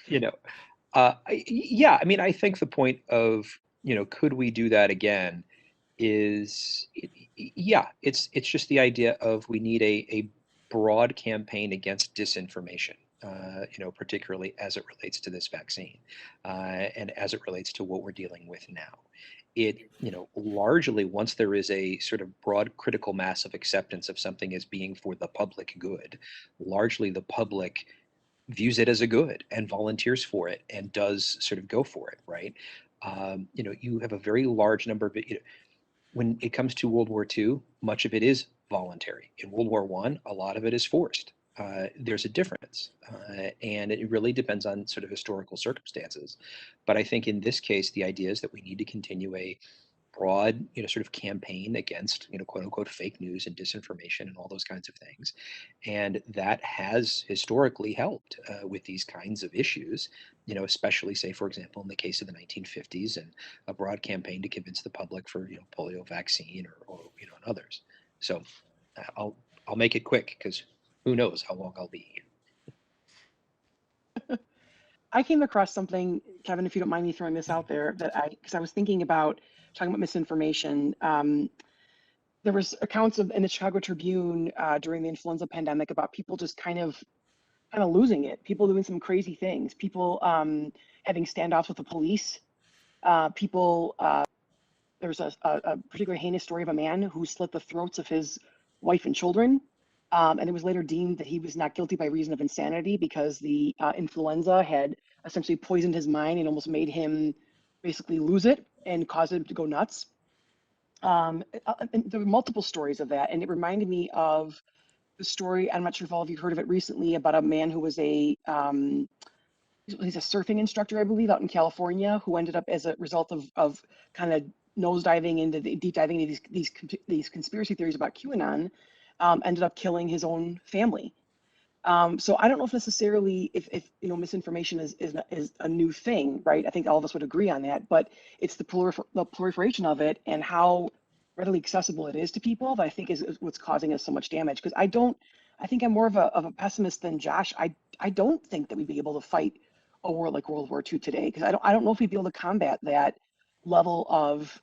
You know, yeah. I mean, I think the point of, could we do that again? Yeah, it's just the idea of we need a broad campaign against disinformation. Particularly as it relates to this vaccine, and as it relates to what we're dealing with now. Largely, once there is a sort of broad critical mass of acceptance of something as being for the public good, largely the public views it as a good and volunteers for it and does sort of go for it, right? You have a very large number of it. When it comes to World War II, much of it is voluntary. In World War I, a lot of it is forced. There's a difference, and it really depends on sort of historical circumstances. But I think in this case, the idea is that we need to continue a broad, sort of campaign against, quote unquote, fake news and disinformation and all those kinds of things. And that has historically helped with these kinds of issues, especially, say, for example, in the case of the 1950s and a broad campaign to convince the public for, polio vaccine or and others. So I'll make it quick because who knows how long I'll be here. I came across something, Kevin, if you don't mind me throwing this out there, because I was thinking about talking about misinformation. There was accounts in the Chicago Tribune during the influenza pandemic about people just kind of losing it, people doing some crazy things, people having standoffs with the police, people. There's a particularly heinous story of a man who slit the throats of his wife and children. And it was later deemed that he was not guilty by reason of insanity because the influenza had essentially poisoned his mind and almost made him basically lose it and caused him to go nuts. And there were multiple stories of that. And it reminded me of the story, I'm not sure if all of you heard of it recently, about a man who was he's a surfing instructor, I believe, out in California, who ended up as a result of kind of nosediving into deep diving into these conspiracy theories about QAnon, ended up killing his own family. So I don't know if necessarily if misinformation is a new thing, right? I think all of us would agree on that, but it's the proliferation of it and how readily accessible it is to people that I think is what's causing us so much damage. Because I think I'm more of a pessimist than Josh. I don't think that we'd be able to fight a war like World War II today, because I don't know if we'd be able to combat that level of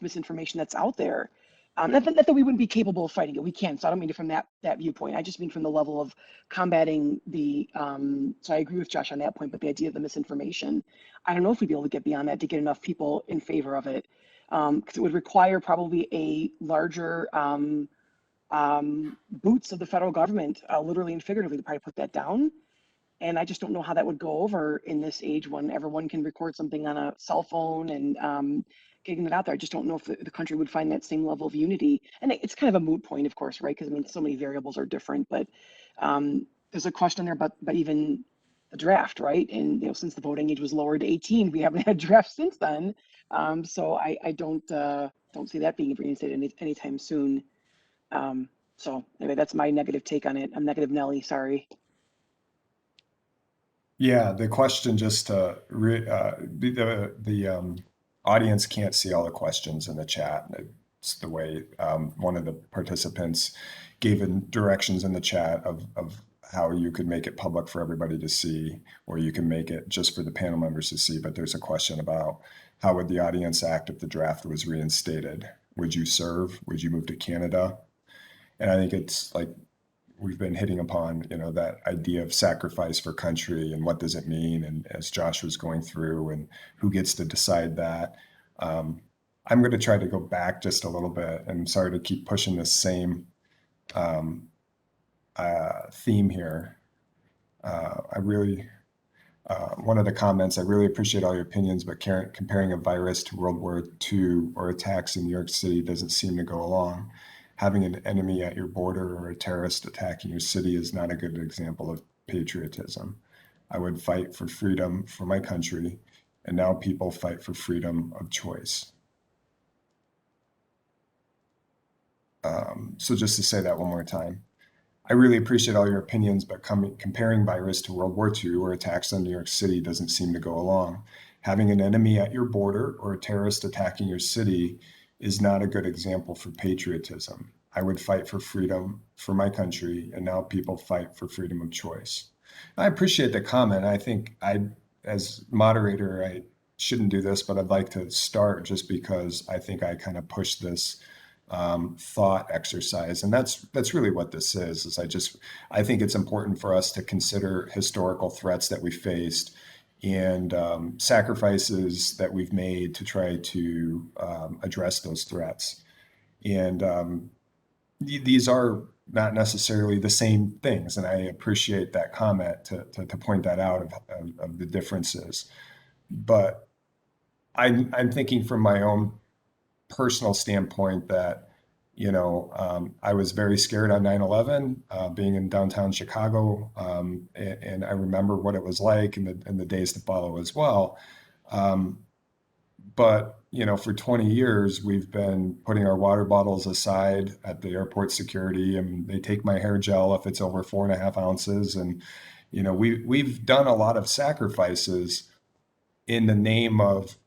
misinformation that's out there. Not that we wouldn't be capable of fighting it. We can. So I don't mean it from that viewpoint. I just mean from the level of combating the. So I agree with Josh on that point, but the idea of the misinformation, I don't know if we'd be able to get beyond that to get enough people in favor of it, because it would require probably a larger boots of the federal government, literally and figuratively, to probably put that down. And I just don't know how that would go over in this age when everyone can record something on a cell phone and getting it out there. I just don't know if the country would find that same level of unity. And it's kind of a moot point, of course, right? Because I mean, so many variables are different. But there's a question there about even the draft, right? And since the voting age was lowered to 18, we haven't had drafts since then. So I don't see that being reinstated anytime soon. So anyway, that's my negative take on it. I'm negative Nelly, sorry. Yeah, the question just the audience can't see all the questions in the chat. It's the way one of the participants gave directions in the chat of how you could make it public for everybody to see, or you can make it just for the panel members to see. But there's a question about how would the audience act if the draft was reinstated? Would you serve? Would you move to Canada? And I think it's like we've been hitting upon, that idea of sacrifice for country and what does it mean? And as Josh was going through and who gets to decide that, I'm going to try to go back just a little bit, and sorry to keep pushing this same theme here. One of the comments, I really appreciate all your opinions, but comparing a virus to World War II or attacks in New York City doesn't seem to go along. Having an enemy at your border or a terrorist attacking your city is not a good example of patriotism. I would fight for freedom for my country, and now people fight for freedom of choice. So just to say that one more time, I really appreciate all your opinions, but comparing virus to World War II or attacks on New York City doesn't seem to go along. Having an enemy at your border or a terrorist attacking your city is not a good example for patriotism. I would fight for freedom for my country, and now people fight for freedom of choice. I appreciate the comment. I think as moderator, I shouldn't do this, but I'd like to start just because I think I kind of pushed this thought exercise, and that's really what this is I think it's important for us to consider historical threats that we faced and sacrifices that we've made to try to address those threats. And these are not necessarily the same things, and I appreciate that comment to point that out of the differences. But I'm thinking from my own personal standpoint that, I was very scared on 9/11, being in downtown Chicago, and I remember what it was like in the days to follow as well. But for 20 years, we've been putting our water bottles aside at the airport security, and they take my hair gel if it's over 4.5 ounces. And we've done a lot of sacrifices in the name of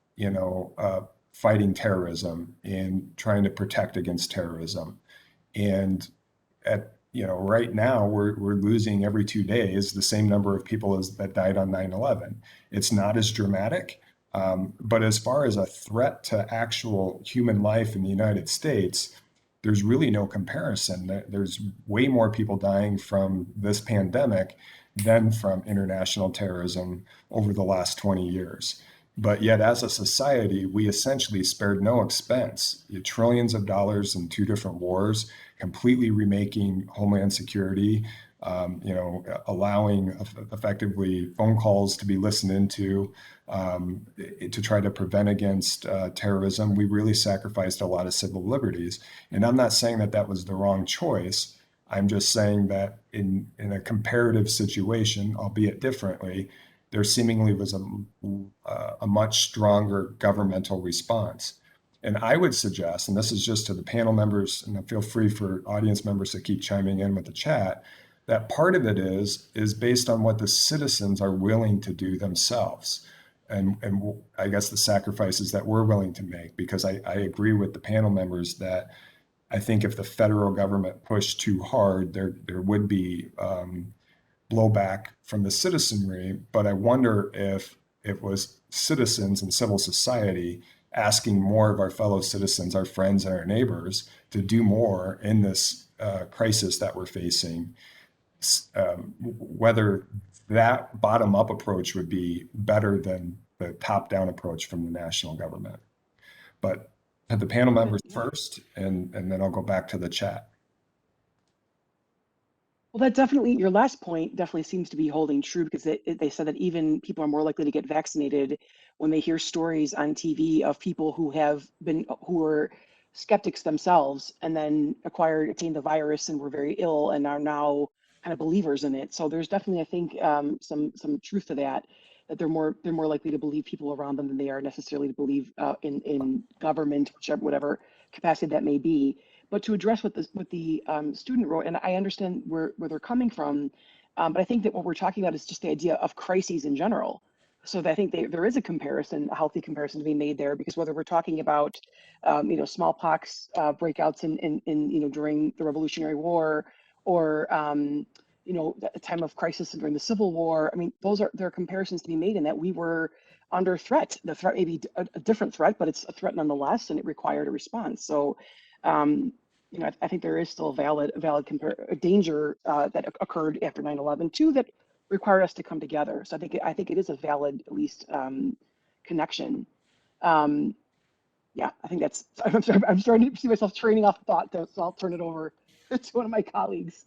fighting terrorism and trying to protect against terrorism. And right now we're losing every 2 days the same number of people that died on 9/11. It's not as dramatic, but as far as a threat to actual human life in the United States, there's really no comparison. There's way more people dying from this pandemic than from international terrorism over the last 20 years. But yet, as a society, we essentially spared no expense. Trillions of dollars in 2 different wars, completely remaking Homeland Security, allowing effectively phone calls to be listened into to try to prevent against terrorism. We really sacrificed a lot of civil liberties. And I'm not saying that was the wrong choice. I'm just saying that in a comparative situation, albeit differently, there seemingly was a much stronger governmental response. And I would suggest, and this is just to the panel members, and feel free for audience members to keep chiming in with the chat, that part of it is based on what the citizens are willing to do themselves. And I guess the sacrifices that we're willing to make, because I agree with the panel members that I think if the federal government pushed too hard, there would be blowback from the citizenry. But I wonder if it was citizens and civil society asking more of our fellow citizens, our friends and our neighbors to do more in this crisis that we're facing, whether that bottom-up approach would be better than the top-down approach from the national government. But have the panel members first, and then I'll go back to the chat. Well, that definitely, your last point definitely seems to be holding true, because they said that even people are more likely to get vaccinated when they hear stories on TV of people who were skeptics themselves and then attained the virus and were very ill and are now kind of believers in it. So there's definitely, I think, some truth to that they're more likely to believe people around them than they are necessarily to believe in government, whatever capacity that may be. But to address what the student wrote, and I understand where they're coming from, but I think that what we're talking about is just the idea of crises in general. So I think there is a healthy comparison to be made there, because whether we're talking about, smallpox breakouts in during the Revolutionary War, or a time of crisis during the Civil War, I mean, there are comparisons to be made in that we were under threat. The threat may be a different threat, but it's a threat nonetheless, and it required a response. So. I think there is still a danger that occurred after 9/11 too, that required us to come together. So I think it is a valid, at least, connection. Yeah, I think that's. I'm starting to see myself training off thought, so I'll turn it over to one of my colleagues.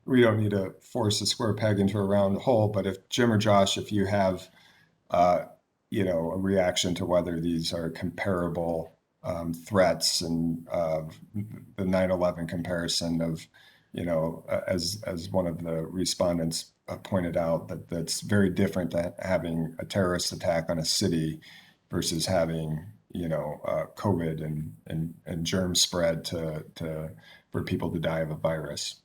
We don't need to force a square peg into a round hole, but if Jim or Josh, if you have a reaction to whether these are comparable threats, and the 9/11 comparison of, as one of the respondents pointed out, that's very different than having a terrorist attack on a city versus having, COVID and germ spread for people to die of a virus.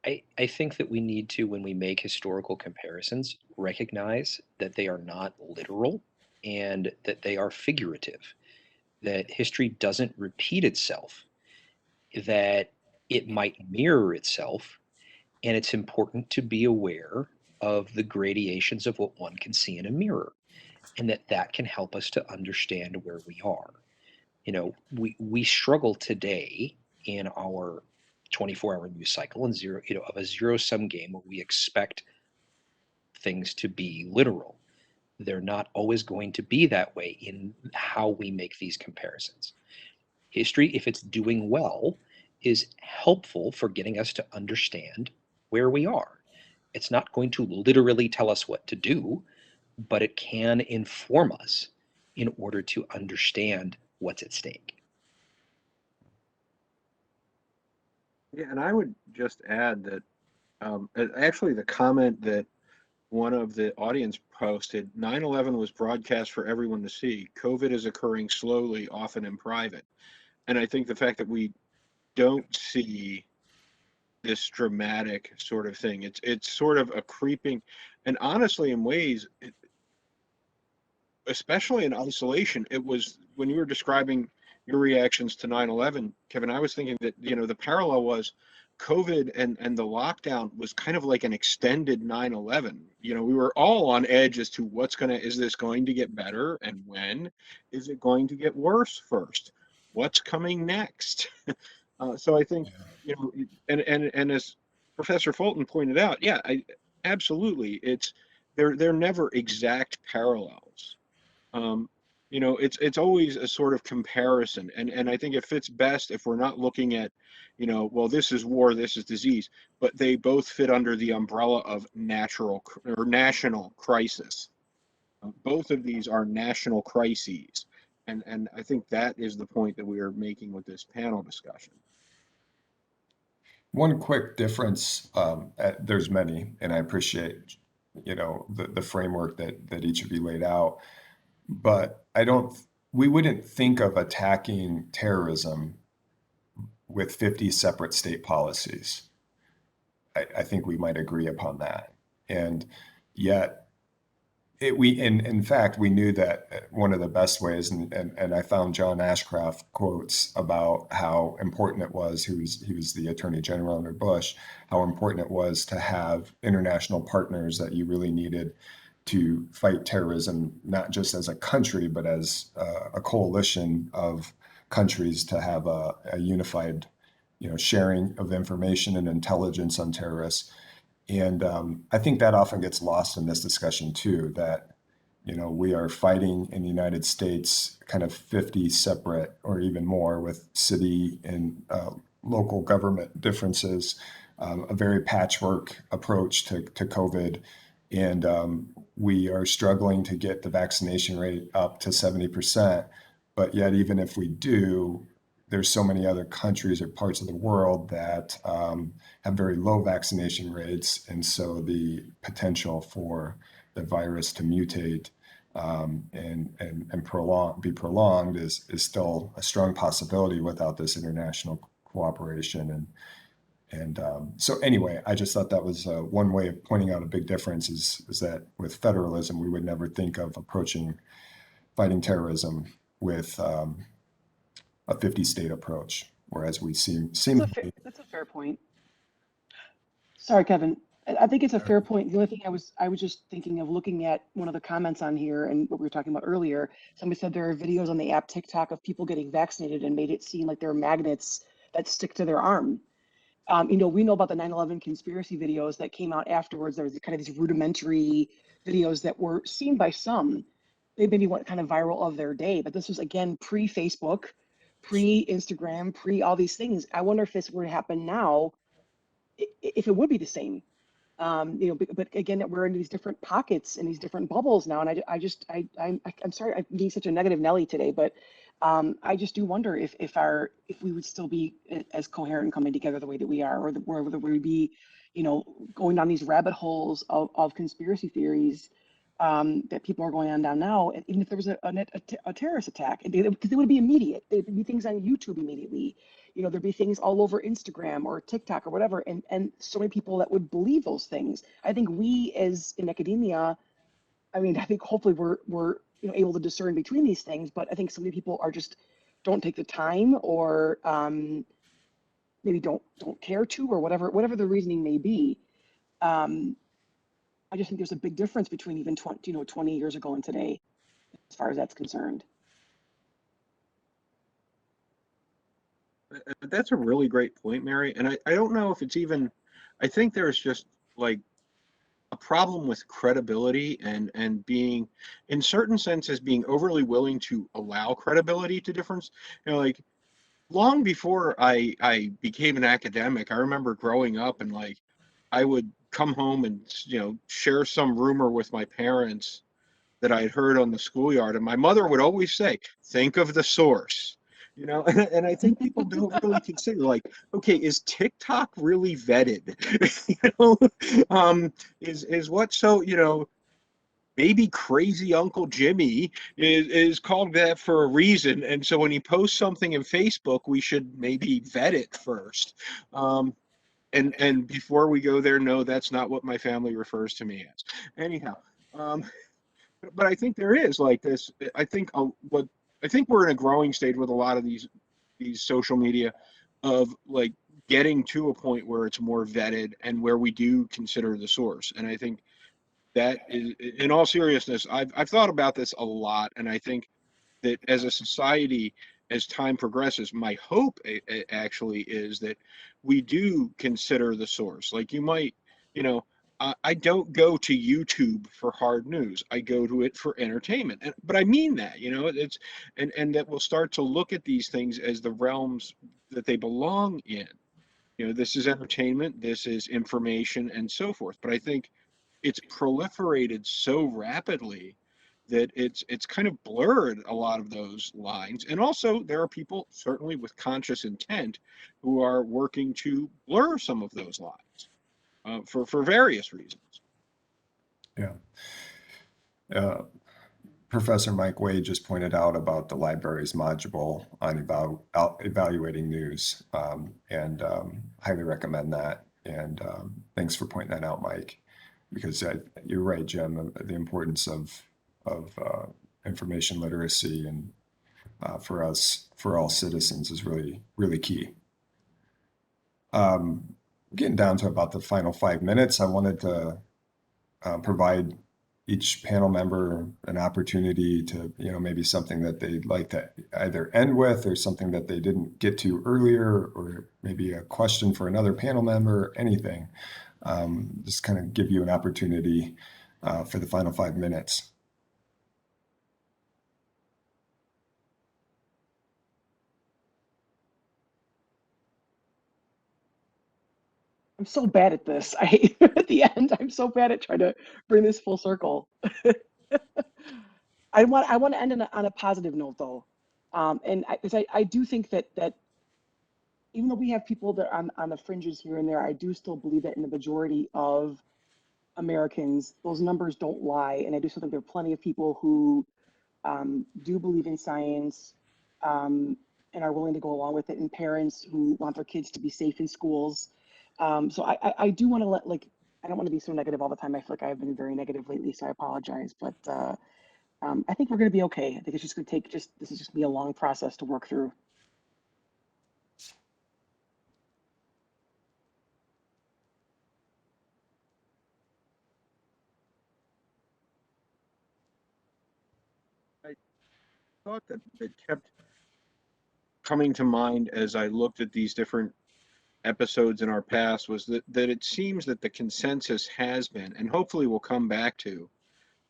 I think that we need to, when we make historical comparisons, recognize that they are not literal and that they are figurative, that history doesn't repeat itself, that it might mirror itself, and it's important to be aware of the gradations of what one can see in a mirror, and that can help us to understand where we are. We struggle today in our 24-hour news cycle and of a zero-sum game where we expect things to be literal. They're not always going to be that way in how we make these comparisons. History, if it's doing well, is helpful for getting us to understand where we are. It's not going to literally tell us what to do, but it can inform us in order to understand what's at stake. Yeah, and I would just add that actually the comment that one of the audience posted, 9/11 was broadcast for everyone to see. COVID is occurring slowly, often in private. And I think the fact that we don't see this dramatic sort of thing, it's sort of a creeping, and honestly, in ways, especially in isolation, it was when you were describing your reactions to 9/11, Kevin, I was thinking that, the parallel was COVID and the lockdown was kind of like an extended 9/11. We were all on edge as to is this going to get better, and when is it going to get worse first? What's coming next? So I think, and as Professor Fulton pointed out, yeah, absolutely, they're never exact parallels. um, it's always a sort of comparison, and I think it fits best if we're not looking at, well, this is war, this is disease, but they both fit under the umbrella of natural or national crisis. Both of these are national crises, and I think that is the point that we are making with this panel discussion. One quick difference, there's many, and I appreciate, the framework that each of you laid out, but we wouldn't think of attacking terrorism with 50 separate state policies. I think we might agree upon that. And yet, in fact, we knew that one of the best ways, and I found John Ashcroft quotes about how important it was, he was the Attorney General under Bush, how important it was to have international partners that you really needed to fight terrorism, not just as a country, but as a coalition of countries to have a unified, sharing of information and intelligence on terrorists. And I think that often gets lost in this discussion too, that, we are fighting in the United States kind of 50 separate or even more with city and local government differences, a very patchwork approach to COVID. And we are struggling to get the vaccination rate up to 70%. But yet, even if we do, there's so many other countries or parts of the world that have very low vaccination rates. And so the potential for the virus to mutate and be prolonged is still a strong possibility without this international cooperation. And so anyway, I just thought that was one way of pointing out a big difference is that with federalism, we would never think of approaching fighting terrorism with a 50-state approach, whereas we seem That's a fair point. Sorry, Kevin. I think it's a fair point. The only thing I was just thinking of looking at one of the comments on here and what we were talking about earlier. Somebody said there are videos on the app TikTok of people getting vaccinated and made it seem like they're magnets that stick to their arm. We know about the 9/11 conspiracy videos that came out afterwards. There was kind of these rudimentary videos that were seen by some. They maybe went kind of viral of their day, but this was again pre-Facebook, pre-Instagram, pre all these things. I wonder if this were to happen now, if it would be the same. But again, we're in these different pockets and these different bubbles now, and I'm sorry I'm being such a negative Nelly today, but I just do wonder if we would still be as coherent and coming together the way that we are, or whether we'd be, going down these rabbit holes of conspiracy theories that people are going on down now. And even if there was a terrorist attack, because it would be immediate. There'd be things on YouTube immediately. You know, there'd be things all over Instagram or TikTok or whatever, and so many people that would believe those things. I think we, as in academia, I mean, I think hopefully we're able to discern between these things, but I think so many people are just don't take the time, or maybe don't care to, or whatever the reasoning may be. I just think there's a big difference between even 20 years ago and today, as far as that's concerned. That's a really great point, Mary. And I don't know if it's even, I think there's just like a problem with credibility and being, in certain senses, being overly willing to allow credibility to difference. You know, like long before I became an academic, I remember growing up and like I would come home and share some rumor with my parents that I had heard on the schoolyard, and my mother would always say, "Think of the source." And I think people don't really consider, like, okay, is TikTok really vetted? Is what, so maybe crazy Uncle Jimmy is called that for a reason, and so when he posts something in Facebook, we should maybe vet it first. And before we go there, no, that's not what my family refers to me as. Anyhow, but I think there is like this. I think we're in a growing stage with a lot of these social media, of like getting to a point where it's more vetted and where we do consider the source. And I think that is, in all seriousness, I've thought about this a lot, and I think that as a society, as time progresses, my hope actually is that we do consider the source. Like you might, I don't go to YouTube for hard news. I go to it for entertainment. But I mean that, it's, and that we'll start to look at these things as the realms that they belong in. This is entertainment, this is information, and so forth. But I think it's proliferated so rapidly that it's kind of blurred a lot of those lines. And also there are people, certainly with conscious intent, who are working to blur some of those lines for various reasons. Yeah. Professor Mike Wade just pointed out about the library's module on evaluating news, and highly recommend that. And thanks for pointing that out, Mike, because you're right, Jim, the importance of information literacy and for all citizens is really, really key. Getting down to about the final 5 minutes, I wanted to provide each panel member an opportunity to, maybe something that they'd like to either end with, or something that they didn't get to earlier, or maybe a question for another panel member, anything. Just kind of give you an opportunity for the final 5 minutes. I'm so bad at this. At the end, I'm so bad at trying to bring this full circle. I want to end on a positive note, though, and I do think that even though we have people that are on the fringes here and there, I do still believe that in the majority of Americans, those numbers don't lie, and I do still think there are plenty of people who do believe in science, and are willing to go along with it, and parents who want their kids to be safe in schools. So I do want to I don't want to be so negative all the time. I feel like I've been very negative lately, so I apologize. But I think we're going to be okay. I think it's just going to take this is just going to be a long process to work through. I thought that it kept coming to mind as I looked at these different episodes in our past was that it seems that the consensus has been, and hopefully we'll come back to,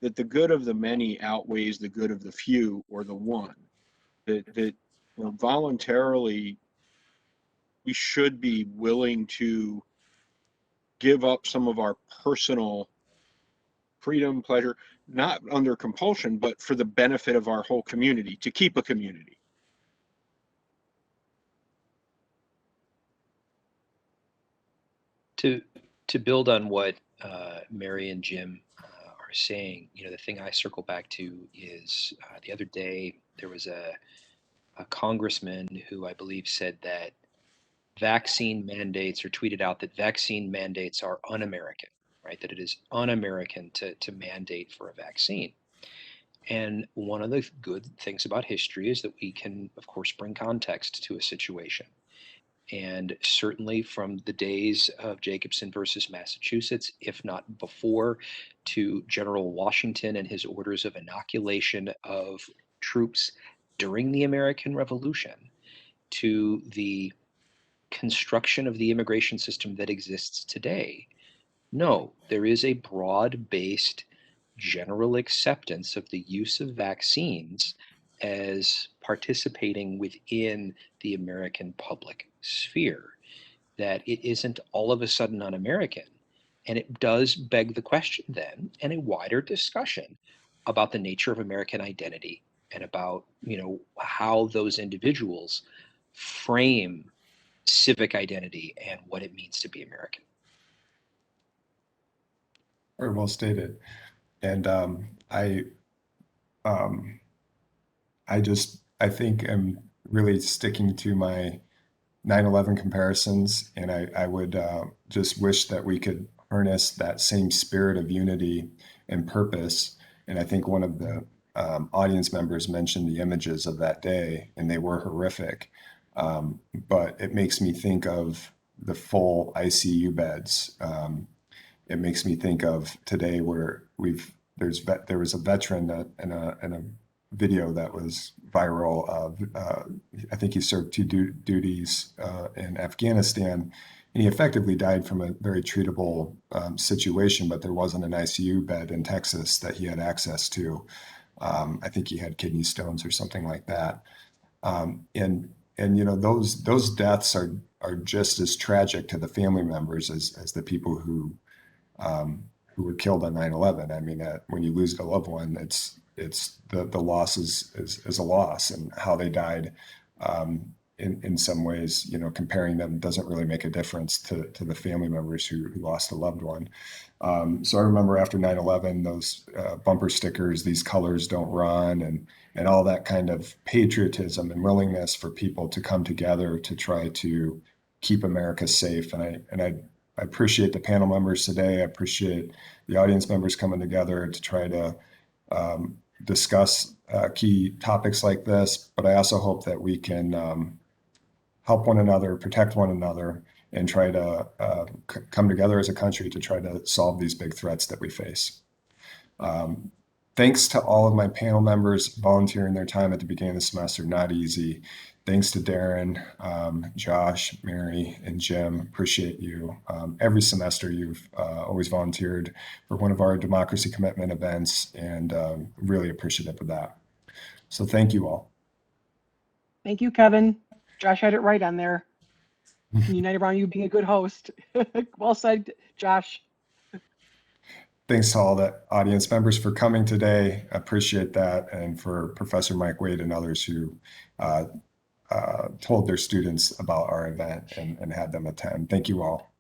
that the good of the many outweighs the good of the few or the one. That voluntarily we should be willing to give up some of our personal freedom, pleasure, not under compulsion, but for the benefit of our whole community, to keep a community. To build on what Mary and Jim are saying, the thing I circle back to is the other day there was a congressman who I believe said that vaccine mandates, or tweeted out that vaccine mandates are un-American, right? That it is un-American to mandate for a vaccine. And one of the good things about history is that we can, of course, bring context to a situation. And certainly from the days of Jacobson versus Massachusetts, if not before, to General Washington and his orders of inoculation of troops during the American Revolution, to the construction of the immigration system that exists today. No, there is a broad-based general acceptance of the use of vaccines as participating within the American public sphere, that it isn't all of a sudden un-American. And it does beg the question then, and a wider discussion about the nature of American identity and about, how those individuals frame civic identity and what it means to be American. Very well stated. And I think I'm really sticking to my 9/11 comparisons, and I would just wish that we could harness that same spirit of unity and purpose. And I think one of the audience members mentioned the images of that day, and they were horrific. But it makes me think of the full ICU beds. It makes me think of today where there was a veteran in a video that was viral of I think he served two duties in Afghanistan, and he effectively died from a very treatable situation, but there wasn't an ICU bed in Texas that he had access to. I think he had kidney stones or something like that. And those deaths are just as tragic to the family members as the people who were killed on 9/11. I mean, when you lose a loved one, it's the loss is a loss, and how they died in some ways, comparing them doesn't really make a difference to the family members who lost a loved one. So I remember after 9/11, those bumper stickers, these colors don't run, and all that kind of patriotism and willingness for people to come together to try to keep America safe. And I appreciate the panel members today. I appreciate the audience members coming together to try to discuss key topics like this. But I also hope that we can help one another, protect one another, and try to come together as a country to try to solve these big threats that we face. Thanks to all of my panel members volunteering their time at the beginning of the semester. Not easy. Thanks to Deron, Josh, Mary, and Jim. Appreciate you. Every semester you've always volunteered for one of our Democracy Commitment events, and really appreciative of that. So thank you all. Thank you, Kevin. Josh had it right on there. United around you being a good host. Well said, Josh. Thanks to all the audience members for coming today. I appreciate that. And for Professor Mike Wade and others who told their students about our event and had them attend. Thank you all.